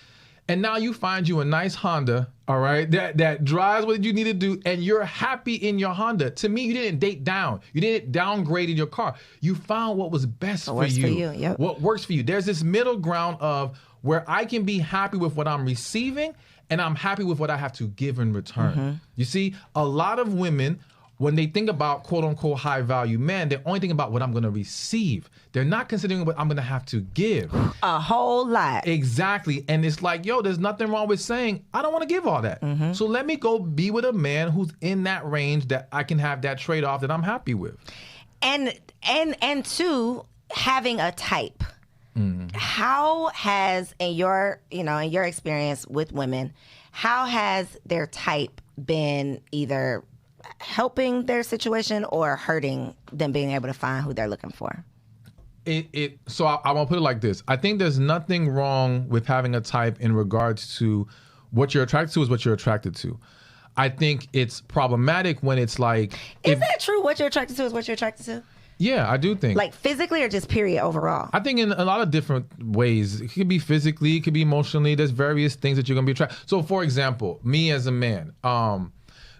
S2: And now you find you a nice Honda, all right, that drives what you need to do, and you're happy in your Honda. To me, you didn't date down. You didn't downgrade in your car. You found what was best for you.
S1: Yep.
S2: What works for you. There's this middle ground of where I can be happy with what I'm receiving, and I'm happy with what I have to give in return. You see, a lot of women, when they think about quote unquote high value men, they're only thinking about what I'm gonna receive. They're not considering what I'm gonna have to give.
S1: A whole lot.
S2: Exactly. And it's like, yo, there's nothing wrong with saying, I don't wanna give all that. So let me go be with a man who's in that range that I can have that trade-off that I'm happy with.
S1: And two, having a type. How has, in your experience with women, how has their type been either helping their situation or hurting them being able to find who they're looking for?
S2: So I want to put it like this. I think there's nothing wrong with having a type in regards to what you're attracted to is what you're attracted to. I think it's problematic when it's like...
S1: Is that true? What you're attracted to is what you're attracted to?
S2: Yeah, I do think.
S1: Like physically or just period overall? I
S2: think in a lot of different ways. It could be physically, it could be emotionally. There's various things that you're going to be attracted. So for example, me as a man,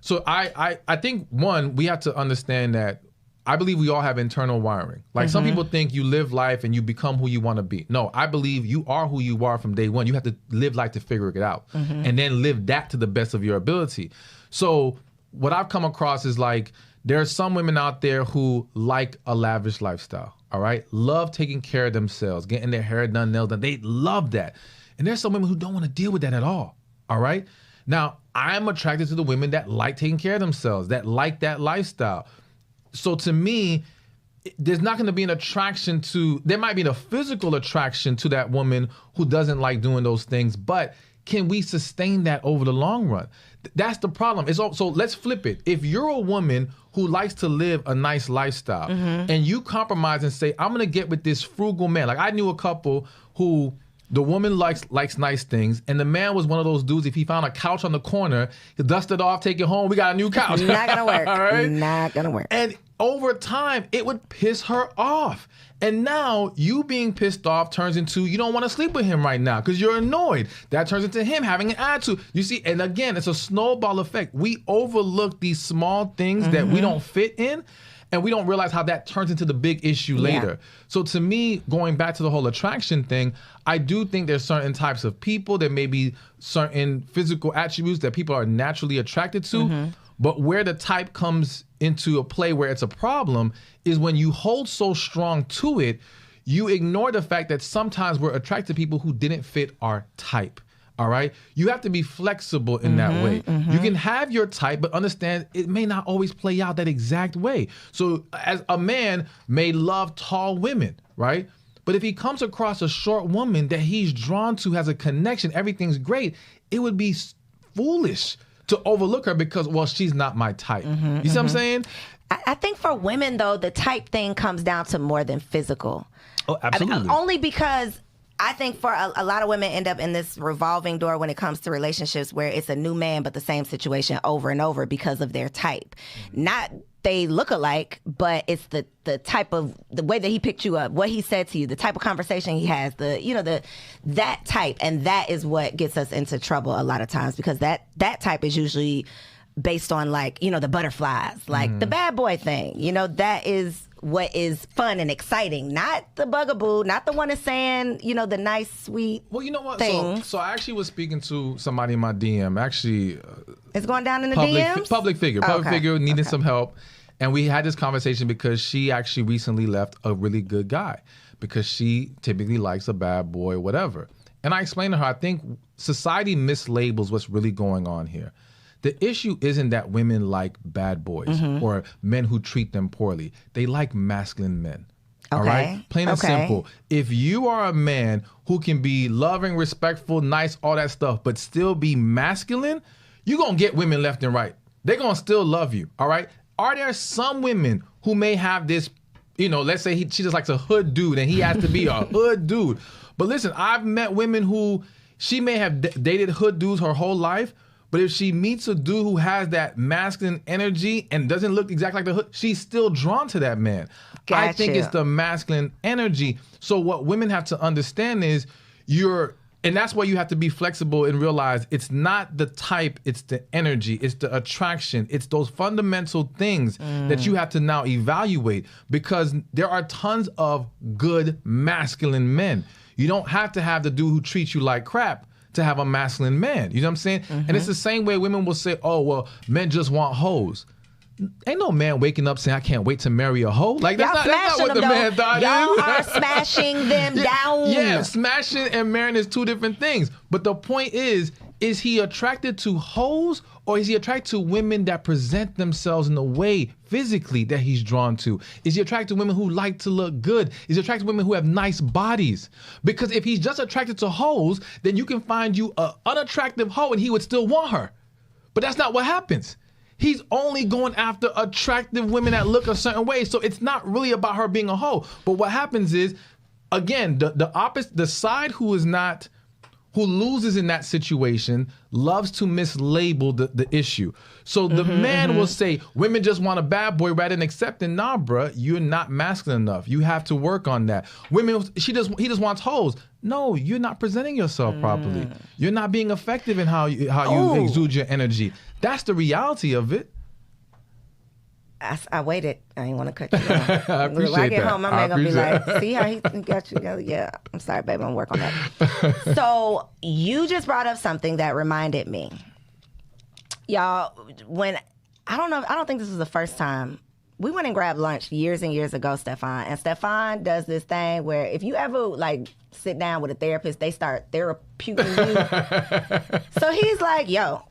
S2: so I think, one, we have to understand that I believe we all have internal wiring. Like some people think you live life and you become who you want to be. No, I believe you are who you are from day one. You have to live life to figure it out and then live that to the best of your ability. So what I've come across is like, there are some women out there who like a lavish lifestyle, all right? Love taking care of themselves, getting their hair done, nails done. They love that. And there's some women who don't want to deal with that at all right? Now, I'm attracted to the women that like taking care of themselves, that like that lifestyle. So to me, there's not going to be an attraction to, there might be a physical attraction to that woman who doesn't like doing those things, but can we sustain that over the long run? That's the problem. So let's flip it. If you're a woman who likes to live a nice lifestyle and you compromise and say, I'm going to get with this frugal man. Like I knew a couple who the woman likes nice things, and the man was one of those dudes, if he found a couch on the corner, he dust it off, take it home, we got a new couch.
S1: Not going to work.
S2: All right?
S1: Not going to work.
S2: And over time, it would piss her off. And now you being pissed off turns into you don't want to sleep with him right now because you're annoyed. That turns into him having an attitude. You see, and again, it's a snowball effect. We overlook these small things that we don't fit in, and we don't realize how that turns into the big issue later. So to me, going back to the whole attraction thing, I do think there's certain types of people, there may be certain physical attributes that people are naturally attracted to, but where the type comes into a play where it's a problem is when you hold so strong to it, you ignore the fact that sometimes we're attracted to people who didn't fit our type. All right. You have to be flexible in that way. You can have your type, but understand it may not always play out that exact way. So as a man may love tall women, right? But if he comes across a short woman that he's drawn to, has a connection, everything's great, it would be foolish to overlook her because, well, she's not my type. You see what I'm saying?
S1: I think for women, though, the type thing comes down to more than physical.
S2: Oh, absolutely.
S1: I mean, only because I think for a lot of women end up in this revolving door when it comes to relationships where it's a new man, but the same situation over and over because of their type. Not they look alike, but it's the type of, the way that he picked you up, what he said to you, the type of conversation he has, that type. And that is what gets us into trouble a lot of times because that type is usually based on the butterflies, the bad boy thing. That is what is fun and exciting, not the bugaboo, not the one that's saying, the nice, sweet
S2: Well, you know what?
S1: things.
S2: So I actually was speaking to somebody in my DM. Actually,
S1: it's going down in the DMs?
S2: Public figure needing some help. And we had this conversation because she actually recently left a really good guy because she typically likes a bad boy, whatever. And I explained to her, I think society mislabels what's really going on here. The issue isn't that women like bad boys or men who treat them poorly. They like masculine men. All right? Plain and simple. If you are a man who can be loving, respectful, nice, all that stuff, but still be masculine, you're going to get women left and right. They're going to still love you. All right? Are there some women who may have this you know, let's say she just likes a hood dude and he has to be a hood dude. But listen, I've met women who she may have dated hood dudes her whole life, but if she meets a dude who has that masculine energy and doesn't look exactly like the hood, she's still drawn to that man.
S1: Gotcha.
S2: I think it's the masculine energy. So what women have to understand is and that's why you have to be flexible and realize it's not the type, it's the energy, it's the attraction, it's those fundamental things that you have to now evaluate, because there are tons of good masculine men. You don't have to have the dude who treats you like crap to have a masculine man. You know what I'm saying? And it's the same way women will say, oh, well, men just want hoes. Ain't no man waking up saying, I can't wait to marry a hoe. Like, that's not what the man thought.
S1: Y'all are smashing them down.
S2: Yeah, smashing and marrying is two different things. But the point is he attracted to hoes, or is he attracted to women that present themselves in a way physically that he's drawn to? Is he attracted to women who like to look good? Is he attracted to women who have nice bodies? Because if he's just attracted to hoes, then you can find you an unattractive hoe and he would still want her. But that's not what happens. He's only going after attractive women that look a certain way. So it's not really about her being a hoe. But what happens is, again, the opposite, the side who loses in that situation loves to mislabel the issue. So the man will say, women just want a bad boy rather than accepting, nah, bruh, you're not masculine enough. You have to work on that. Women, he just wants hoes. No, you're not presenting yourself properly. You're not being effective in how you exude your energy. That's the reality of it.
S1: I waited. I didn't want to cut you off.
S2: I appreciate
S1: when I get
S2: that.
S1: home, my man gonna be like, see how he got you together? Yeah, I'm sorry, babe. I'm gonna work on that. So you just brought up something that reminded me. Y'all, I don't think this was the first time. We went and grabbed lunch years and years ago, Stephan. And Stephan does this thing where if you ever like sit down with a therapist, they start therapeuting you. So he's like, yo,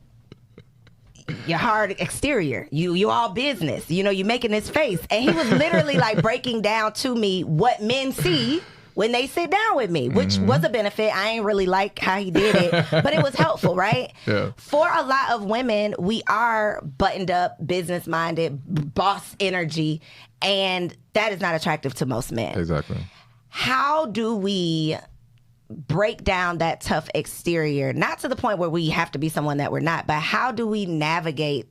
S1: your hard exterior, you all business, you know, you making this face. And he was literally like breaking down to me what men see when they sit down with me, which was a benefit. I ain't really like how he did it, but it was helpful, right?
S2: Yeah.
S1: For a lot of women, we are buttoned up, business minded, boss energy, and that is not attractive to most men.
S2: Exactly.
S1: How do we break down that tough exterior, not to the point where we have to be someone that we're not, but how do we navigate,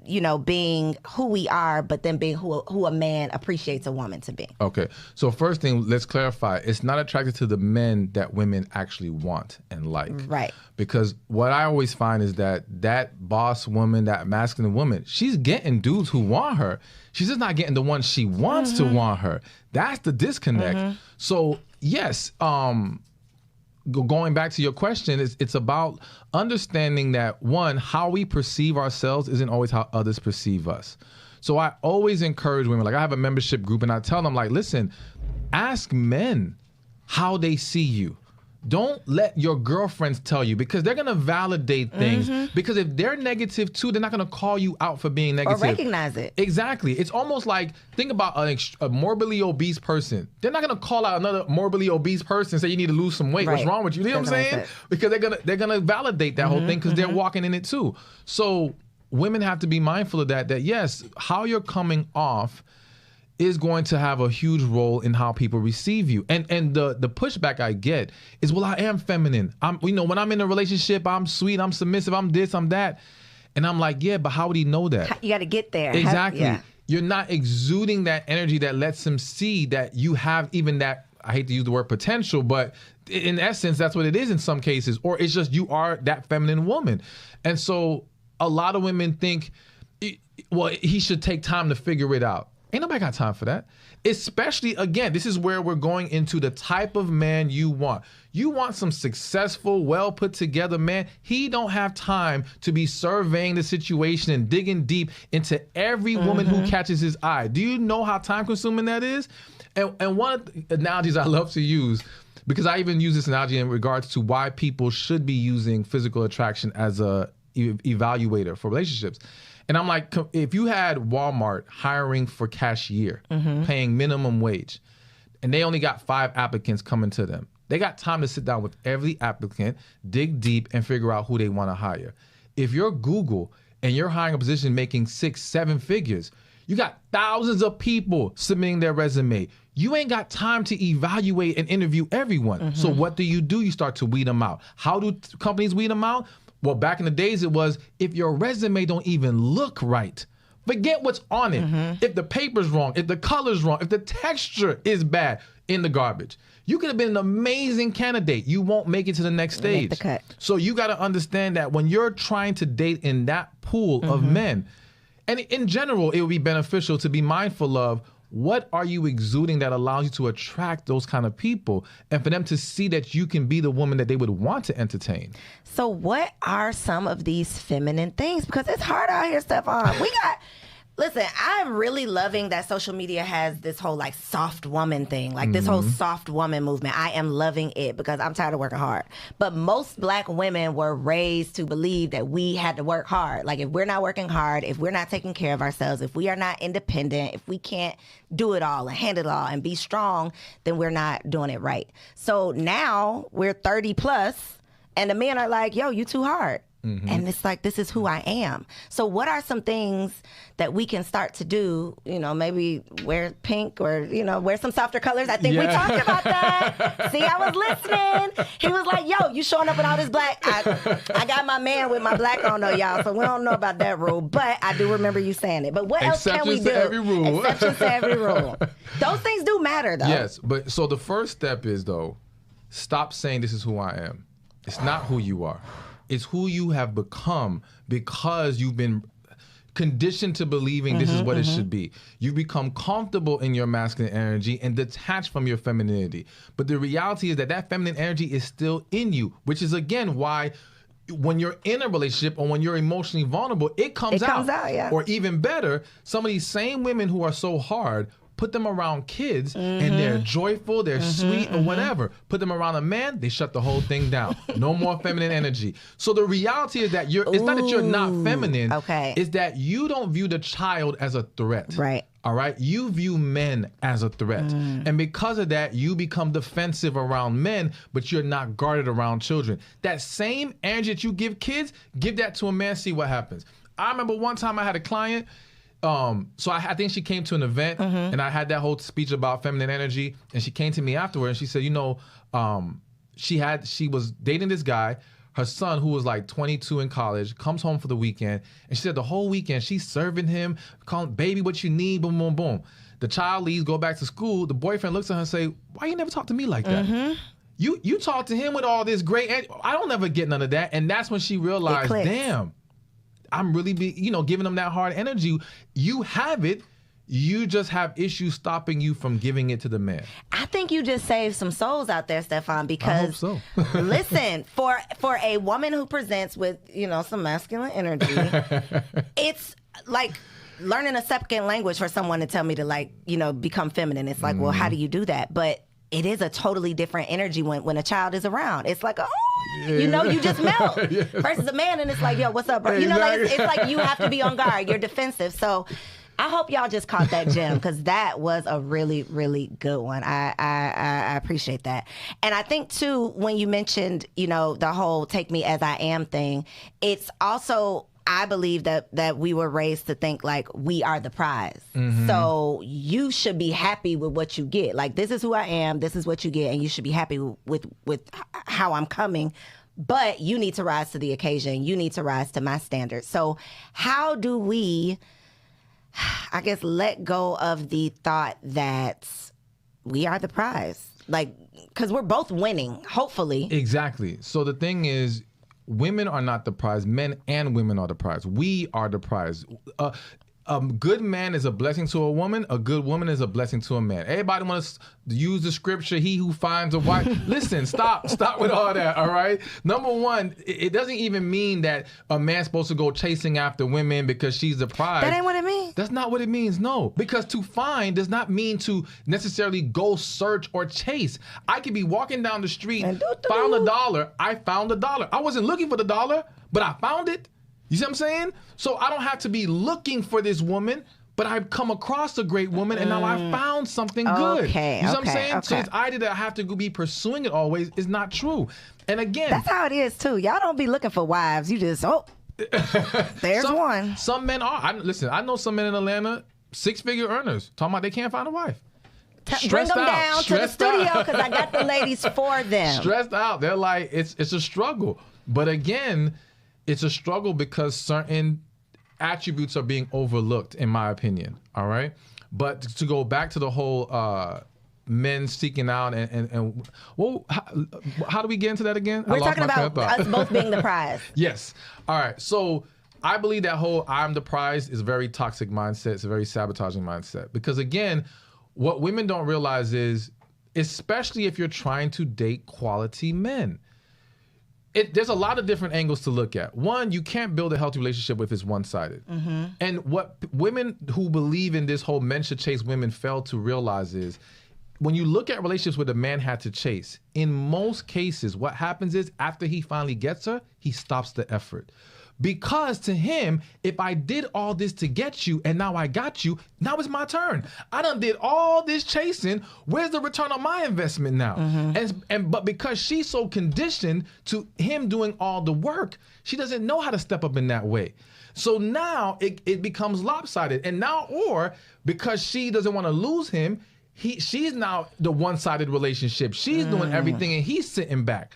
S1: you know, being who we are, but then being who a man appreciates a woman to be?
S2: Okay. So first thing, let's clarify. It's not attracted to the men that women actually want and like.
S1: Right.
S2: Because what I always find is that boss woman, that masculine woman, she's getting dudes who want her. She's just not getting the one she wants to want her. That's the disconnect. So yes, going back to your question, it's about understanding that, one, how we perceive ourselves isn't always how others perceive us. So I always encourage women, like I have a membership group and I tell them, like, listen, ask men how they see you. Don't let your girlfriends tell you, because they're going to validate things. Because if they're negative too, they're not going to call you out for being negative.
S1: Or recognize it.
S2: Exactly. It's almost like, think about a morbidly obese person. They're not going to call out another morbidly obese person and say you need to lose some weight. Right. What's wrong with you? You know what I'm saying? Because they're gonna validate that whole thing because they're walking in it too. So women have to be mindful of that yes, how you're coming off is going to have a huge role in how people receive you. And the pushback I get is, well, I am feminine. When I'm in a relationship, I'm sweet, I'm submissive, I'm this, I'm that. And I'm like, yeah, but how would he know that?
S1: You got to get there.
S2: Exactly. You're not exuding that energy that lets him see that you have even that, I hate to use the word potential, but in essence, that's what it is in some cases. Or it's just you are that feminine woman. And so a lot of women think, well, he should take time to figure it out. Ain't nobody got time for that. Especially, again, this is where we're going into the type of man you want. You want some successful, well put together man. He don't have time to be surveying the situation and digging deep into every woman who catches his eye. Do you know how time consuming that is? And one of the analogies I love to use, because I even use this analogy in regards to why people should be using physical attraction as a evaluator for relationships. And I'm like, if you had Walmart hiring for cashier, paying minimum wage, and they only got 5 applicants coming to them, they got time to sit down with every applicant, dig deep, and figure out who they want to hire. If you're Google and you're hiring a position making 6, 7 figures, You got thousands of people submitting their resume. You ain't got time to evaluate and interview everyone. So what do? You start to weed them out. How do companies weed them out? Well, back in the days, it was if your resume don't even look right, forget what's on it. If the paper's wrong, if the color's wrong, if the texture is bad, in the garbage. You could have been an amazing candidate. You won't make it to the next stage.
S1: Make the cut.
S2: So you got to understand that when you're trying to date in that pool of men, and in general, it would be beneficial to be mindful of what are you exuding that allows you to attract those kind of people and for them to see that you can be the woman that they would want to entertain.
S1: So what are some of these feminine things? Because it's hard out here, Stephan. Listen, I'm really loving that social media has this whole like soft woman thing, like this whole soft woman movement. I am loving it because I'm tired of working hard. But most Black women were raised to believe that we had to work hard. Like if we're not working hard, if we're not taking care of ourselves, if we are not independent, if we can't do it all and handle it all and be strong, then we're not doing it right. So now we're 30 plus and the men are like, yo, you too hard. And it's like, this is who I am. So what are some things that we can start to do? You know, maybe wear pink or, you know, wear some softer colors. I think we talked about that. See, I was listening. He was like, yo, you showing up in all this black. I got my man with my black on though, y'all. So we don't know about that rule. But I do remember you saying it. But what else can we do?
S2: Exceptions to every rule.
S1: Exceptions to every rule. Those things do matter though.
S2: Yes, but so the first step is though, stop saying this is who I am. It's not who you are. It's who you have become because you've been conditioned to believing this is what it should be. You've become comfortable in your masculine energy and detached from your femininity. But the reality is that that feminine energy is still in you, which is again why when you're in a relationship or when you're emotionally vulnerable, it comes out. It comes out, yeah. Or even better, some of these same women who are so hard, put them around kids and they're joyful, they're sweet or whatever. Put them around a man, they shut the whole thing down. No more feminine energy. So the reality is that it's not that you're not feminine.
S1: Okay.
S2: It's that you don't view the child as a threat.
S1: Right.
S2: All right. You view men as a threat. And because of that, you become defensive around men, but you're not guarded around children. That same energy that you give kids, give that to a man, see what happens. I remember one time I had a client. So I think she came to an event and I had that whole speech about feminine energy, and she came to me afterward and she said, you know, she was dating this guy. Her son, who was like 22 in college, comes home for the weekend, and she said the whole weekend she's serving him, calling, baby, what you need, boom, boom, boom. The child leaves, go back to school. The boyfriend looks at her and say, why you never talk to me like that? You talk to him with all this great, I don't ever get none of that. And that's when she realized, damn, I'm really giving them that hard energy. You have it. You just have issues stopping you from giving it to the man. I
S1: think you just saved some souls out there, Stephan, because
S2: I hope so.
S1: Listen, for a woman who presents with, some masculine energy, it's like learning a second language for someone to tell me to become feminine. It's like, well, how do you do that? But it is a totally different energy when a child is around. It's like, you just melt. Versus a man, and it's like, yo, what's up, bro?
S2: Exactly.
S1: It's like you have to be on guard. You're defensive. So I hope y'all just caught that gem, because that was a really, really good one. I appreciate that. And I think, too, when you mentioned, the whole take me as I am thing, it's also, I believe that we were raised to think like we are the prize. So you should be happy with what you get. Like, this is who I am, this is what you get, and you should be happy with how I'm coming. But you need to rise to the occasion. You need to rise to my standards. So how do we, I guess, let go of the thought that we are the prize? Like, because we're both winning, hopefully.
S2: Exactly. So the thing is, women are not the prize. Men and women are the prize. We are the prize. A good man is a blessing to a woman. A good woman is a blessing to a man. Everybody wants to use the scripture, he who finds a wife. Listen, stop with all that, all right? Number one, it doesn't even mean that a man's supposed to go chasing after women because she's the prize.
S1: That ain't what it means.
S2: That's not what it means, no. Because to find does not mean to necessarily go search or chase. I could be walking down the street, found $1, I found $1. I wasn't looking for the dollar, but I found it. You see what I'm saying? So I don't have to be looking for this woman, but I've come across a great woman and now I found something good.
S1: Okay,
S2: you see what I'm saying? So this idea that I have to be pursuing it always is not true. And again,
S1: that's how it is too. Y'all don't be looking for wives. You just, there's one.
S2: Some men are. Listen, I know some men in Atlanta, 6-figure earners talking about they can't find a wife.
S1: Bring them down to the studio because I got the ladies for them.
S2: Stressed out. They're like, it's a struggle. But again, it's a struggle because certain attributes are being overlooked, in my opinion. All right. But to go back to the whole men seeking out and well, how do we get into that again?
S1: We're talking about us both being the prize.
S2: Yes. All right. So I believe that whole I'm the prize is a very toxic mindset. It's a very sabotaging mindset because again, what women don't realize is, especially if you're trying to date quality men, there's a lot of different angles to look at. One, you can't build a healthy relationship if it's one-sided. And what women who believe in this whole men should chase women fail to realize is, when you look at relationships where the man had to chase, in most cases, what happens is after he finally gets her, he stops the effort. Because to him, if I did all this to get you and now I got you, now it's my turn. I done did all this chasing. Where's the return on my investment now? But because she's so conditioned to him doing all the work, she doesn't know how to step up in that way. So now it becomes lopsided. And now, or because she doesn't want to lose him, she's now the one-sided relationship. She's doing everything and he's sitting back.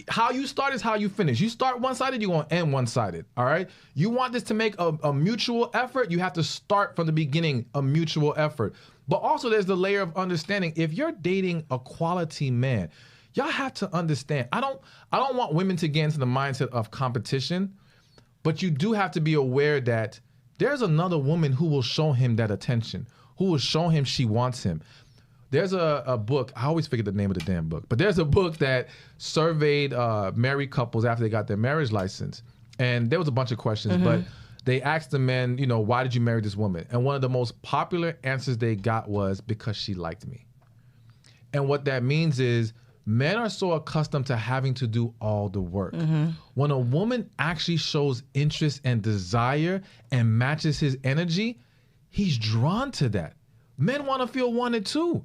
S2: How you start is how you finish. You start one-sided, you're going to end one-sided, all right? You want this to make a mutual effort, you have to start from the beginning, a mutual effort. But also there's the layer of understanding. If you're dating a quality man, y'all have to understand. I don't want women to get into the mindset of competition, but you do have to be aware that there's another woman who will show him that attention, who will show him she wants him. There's a book, I always forget the name of the damn book, but there's a book that surveyed married couples after they got their marriage license. And there was a bunch of questions, but they asked the men, why did you marry this woman? And one of the most popular answers they got was, because she liked me. And what that means is, men are so accustomed to having to do all the work. When a woman actually shows interest and desire and matches his energy, he's drawn to that. Men want to feel wanted too.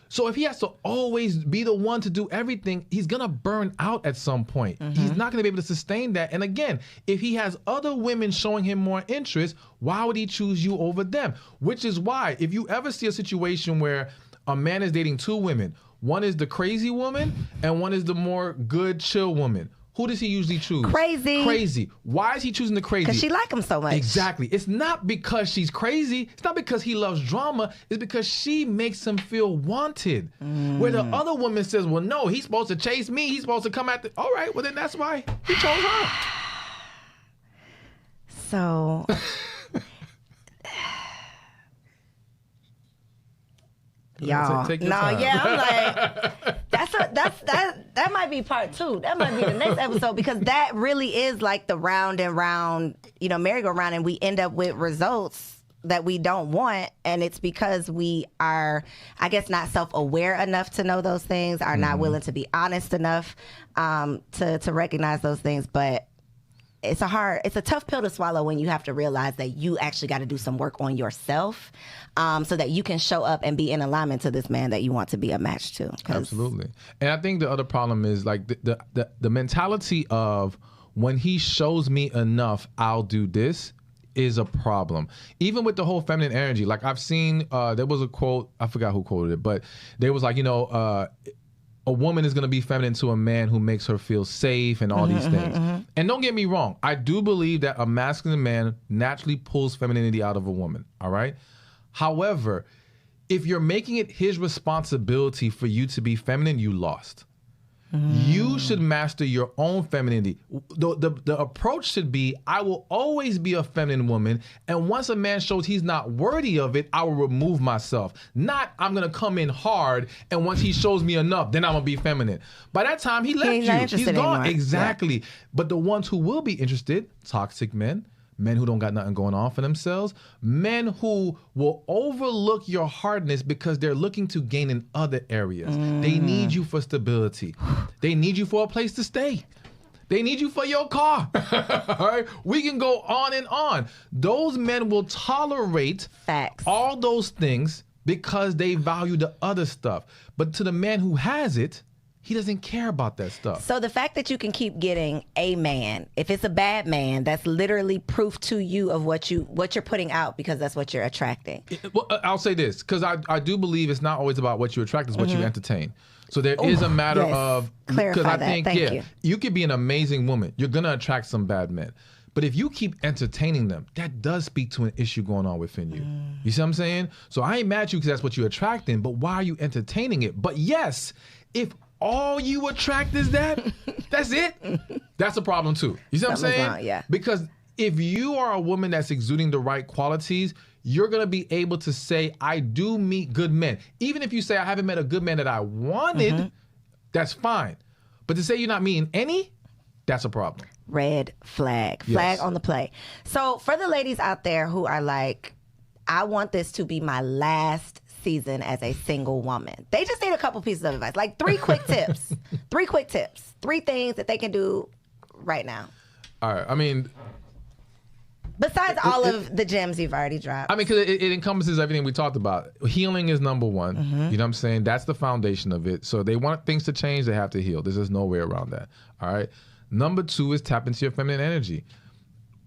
S2: So if he has to always be the one to do everything, he's going to burn out at some point. He's not going to be able to sustain that. And again, if he has other women showing him more interest, why would he choose you over them? Which is why, if you ever see a situation where a man is dating two women, one is the crazy woman and one is the more good, chill woman, who does he usually choose?
S1: Crazy.
S2: Crazy. Why is he choosing the crazy?
S1: Because she like him so much.
S2: Exactly. It's not because she's crazy. It's not because he loves drama. It's because she makes him feel wanted. Where the other woman says, well, no, he's supposed to chase me. He's supposed to come at the... All right, well, then that's why he chose her.
S1: So... Y'all, I'm like, that might be part 2. That might be the next episode because that really is like the round and round, merry-go-round, and we end up with results that we don't want, and it's because we are, I guess, not self-aware enough to know those things, are not willing to be honest enough to recognize those things, but. It's a tough pill to swallow when you have to realize that you actually got to do some work on yourself so that you can show up and be in alignment to this man that you want to be a match to.
S2: Absolutely. And I think the other problem is like the mentality of when he shows me enough, I'll do this is a problem. Even with the whole feminine energy, like I've seen, there was a quote, I forgot who quoted it, but there was like, a woman is going to be feminine to a man who makes her feel safe and all these things. And don't get me wrong. I do believe that a masculine man naturally pulls femininity out of a woman. All right. However, if you're making it his responsibility for you to be feminine, you lost. You should master your own femininity. The approach should be, I will always be a feminine woman, and once a man shows he's not worthy of it, I will remove myself. Not, I'm going to come in hard, and once he shows me enough, then I'm going to be feminine. By that time, he left you. He's gone. Anymore. Exactly. Yeah. But the ones who will be interested, toxic men who don't got nothing going on for themselves, men who will overlook your hardness because they're looking to gain in other areas. They need you for stability. They need you for a place to stay. They need you for your car. All right? We can go on and on. Those men will tolerate all those things because they value the other stuff. But to the man who has it, He doesn't care about that stuff.
S1: So the fact that you can keep getting a man, if it's a bad man, that's literally proof to you of what you're putting out, because that's what you're attracting.
S2: Well, I'll say this, because I do believe it's not always about what you attract, it's what you entertain. So there is a matter of, because I think,
S1: Thank
S2: you could be an amazing woman. You're going to attract some bad men. But if you keep entertaining them, that does speak to an issue going on within you. You see what I'm saying? So I ain't mad at you because that's what you're attracting, but why are you entertaining it? But yes, if all you attract is that, that's it, that's a problem too. You see what I'm saying?
S1: Wrong, yeah.
S2: Because if you are a woman that's exuding the right qualities, you're going to be able to say, I do meet good men. Even if you say, I haven't met a good man that I wanted, that's fine. But to say you're not meeting any, that's a problem.
S1: Red flag.
S2: Yes.
S1: Flag on the play. So for the ladies out there who are like, I want this to be my last season as a single woman, they just need a couple pieces of advice, like 3 quick tips. 3 quick tips. 3 things that they can do right now.
S2: All right. I mean,
S1: besides all of the gems you've already dropped.
S2: I mean, because it encompasses everything we talked about. Healing is number one. You know what I'm saying? That's the foundation of it. So they want things to change, they have to heal. There's just no way around that. All right. Number 2 is tap into your feminine energy.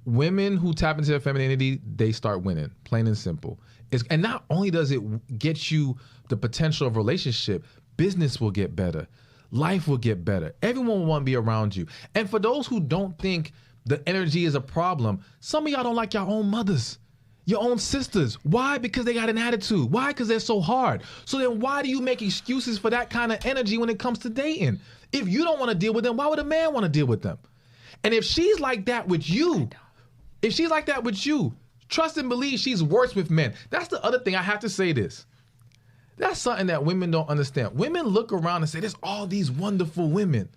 S2: Women who tap into their femininity, they start winning, plain and simple. And not only does it get you the potential of relationship, business will get better. Life will get better. Everyone will want to be around you. And for those who don't think the energy is a problem, some of y'all don't like your own mothers, your own sisters. Why? Because they got an attitude. Why? Because they're so hard. So then why do you make excuses for that kind of energy when it comes to dating? If you don't want to deal with them, why would a man want to deal with them? And if she's like that with you, trust and believe she's worse with men. That's the other thing. I have to say this. That's something that women don't understand. Women look around and say, there's all these wonderful women.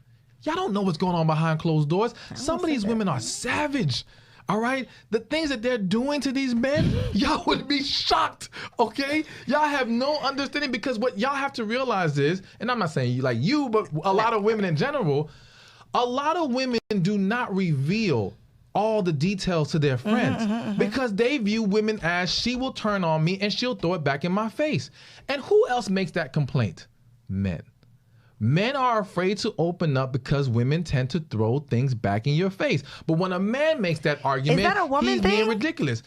S2: Y'all don't know what's going on behind closed doors. Some of these women are savage. All right? The things that they're doing to these men, y'all would be shocked, okay? Y'all have no understanding, because what y'all have to realize is, and I'm not saying like you, but a lot of women in general, a lot of women do not reveal all the details to their friends because they view women as, she will turn on me and she'll throw it back in my face. And who else makes that complaint? Men. Men are afraid to open up because women tend to throw things back in your face. But when a man makes that argument,
S1: is that a woman
S2: he's
S1: thing?
S2: being ridiculous.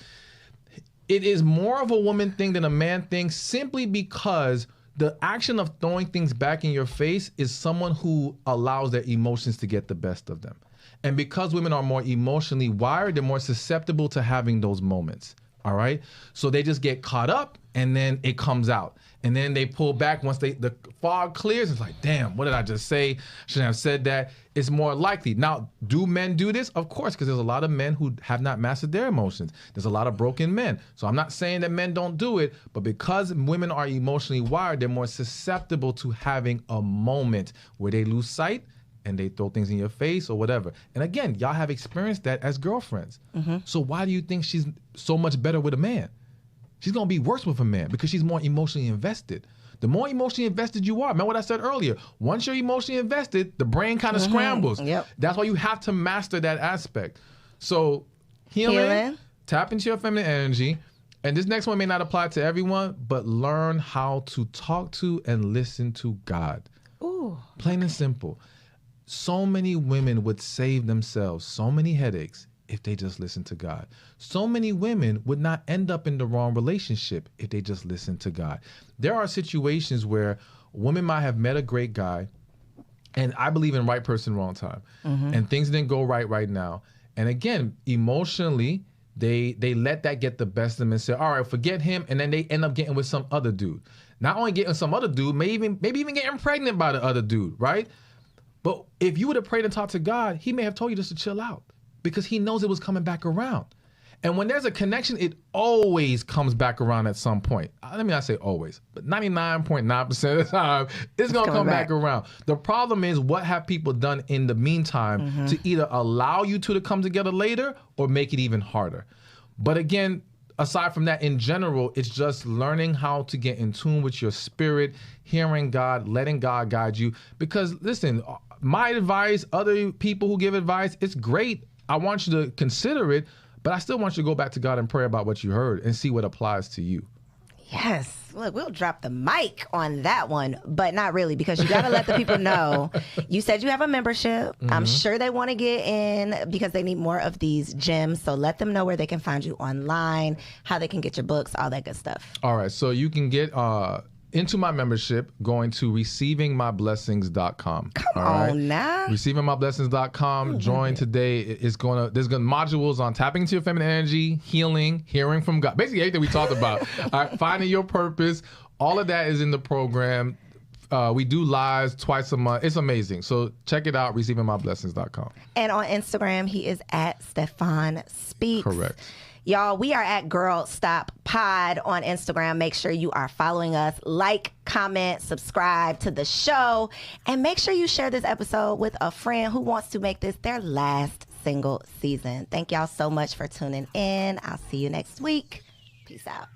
S2: It is more of a woman thing than a man thing, simply because the action of throwing things back in your face is someone who allows their emotions to get the best of them. And because women are more emotionally wired, they're more susceptible to having those moments. All right. So they just get caught up and then it comes out. And then they pull back once the fog clears. It's like, damn, what did I just say? Shouldn't have said that. It's more likely. Now, do men do this? Of course, because there's a lot of men who have not mastered their emotions. There's a lot of broken men. So I'm not saying that men don't do it, but because women are emotionally wired, they're more susceptible to having a moment where they lose sight and they throw things in your face or whatever. And again, y'all have experienced that as girlfriends. So why do you think she's so much better with a man? She's gonna be worse with a man because she's more emotionally invested. The more emotionally invested you are, remember what I said earlier, once you're emotionally invested, the brain kind of scrambles.
S1: Yep.
S2: That's why you have to master that aspect. So healing, tap into your feminine energy. And this next one may not apply to everyone, but learn how to talk to and listen to God.
S1: Ooh.
S2: Plain and simple. So many women would save themselves so many headaches if they just listen to God. So many women would not end up in the wrong relationship if they just listen to God. There are situations where women might have met a great guy, and I believe in right person, wrong time, and things didn't go right now. And again, emotionally, they let that get the best of them and say, all right, forget him, and then they end up getting with some other dude. Not only getting some other dude, maybe even getting pregnant by the other dude, right? But if you would have prayed and talked to God, he may have told you just to chill out because he knows it was coming back around. And when there's a connection, it always comes back around at some point. Let me not say always, but 99.9% of the time, it's going to come back around. The problem is, what have people done in the meantime to either allow you two to come together later or make it even harder? But again, aside from that, in general, it's just learning how to get in tune with your spirit, hearing God, letting God guide you. Because listen, my advice, other people who give advice, it's great. I want you to consider it, but I still want you to go back to God and pray about what you heard and see what applies to you.
S1: Yes. Look, we'll drop the mic on that one, but not really, because you got to let the people know. You said you have a membership. I'm sure they want to get in because they need more of these gems. So let them know where they can find you online, how they can get your books, all that good stuff.
S2: All right. So you can get into my membership going to receivingmyblessings.com.
S1: Come on now.
S2: Receivingmyblessings.com. Join today. There's gonna modules on tapping into your feminine energy, healing, hearing from God. Basically everything we talked about. All right, finding your purpose. All of that is in the program. We do lives twice a month. It's amazing. So check it out, receivingmyblessings.com.
S1: And on Instagram, he is at Stephan Speaks.
S2: Correct.
S1: Y'all, we are at Girl Stop Pod on Instagram. Make sure you are following us. Like, comment, subscribe to the show. And make sure you share this episode with a friend who wants to make this their last single season. Thank y'all so much for tuning in. I'll see you next week. Peace out.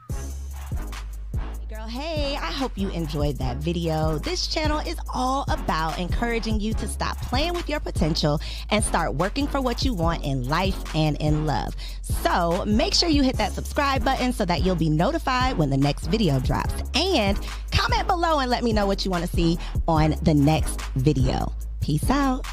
S1: Girl, hey, I hope you enjoyed that video. This channel is all about encouraging you to stop playing with your potential and start working for what you want in life and in love. So make sure you hit that subscribe button so that you'll be notified when the next video drops. And comment below and let me know what you want to see on the next video. Peace out.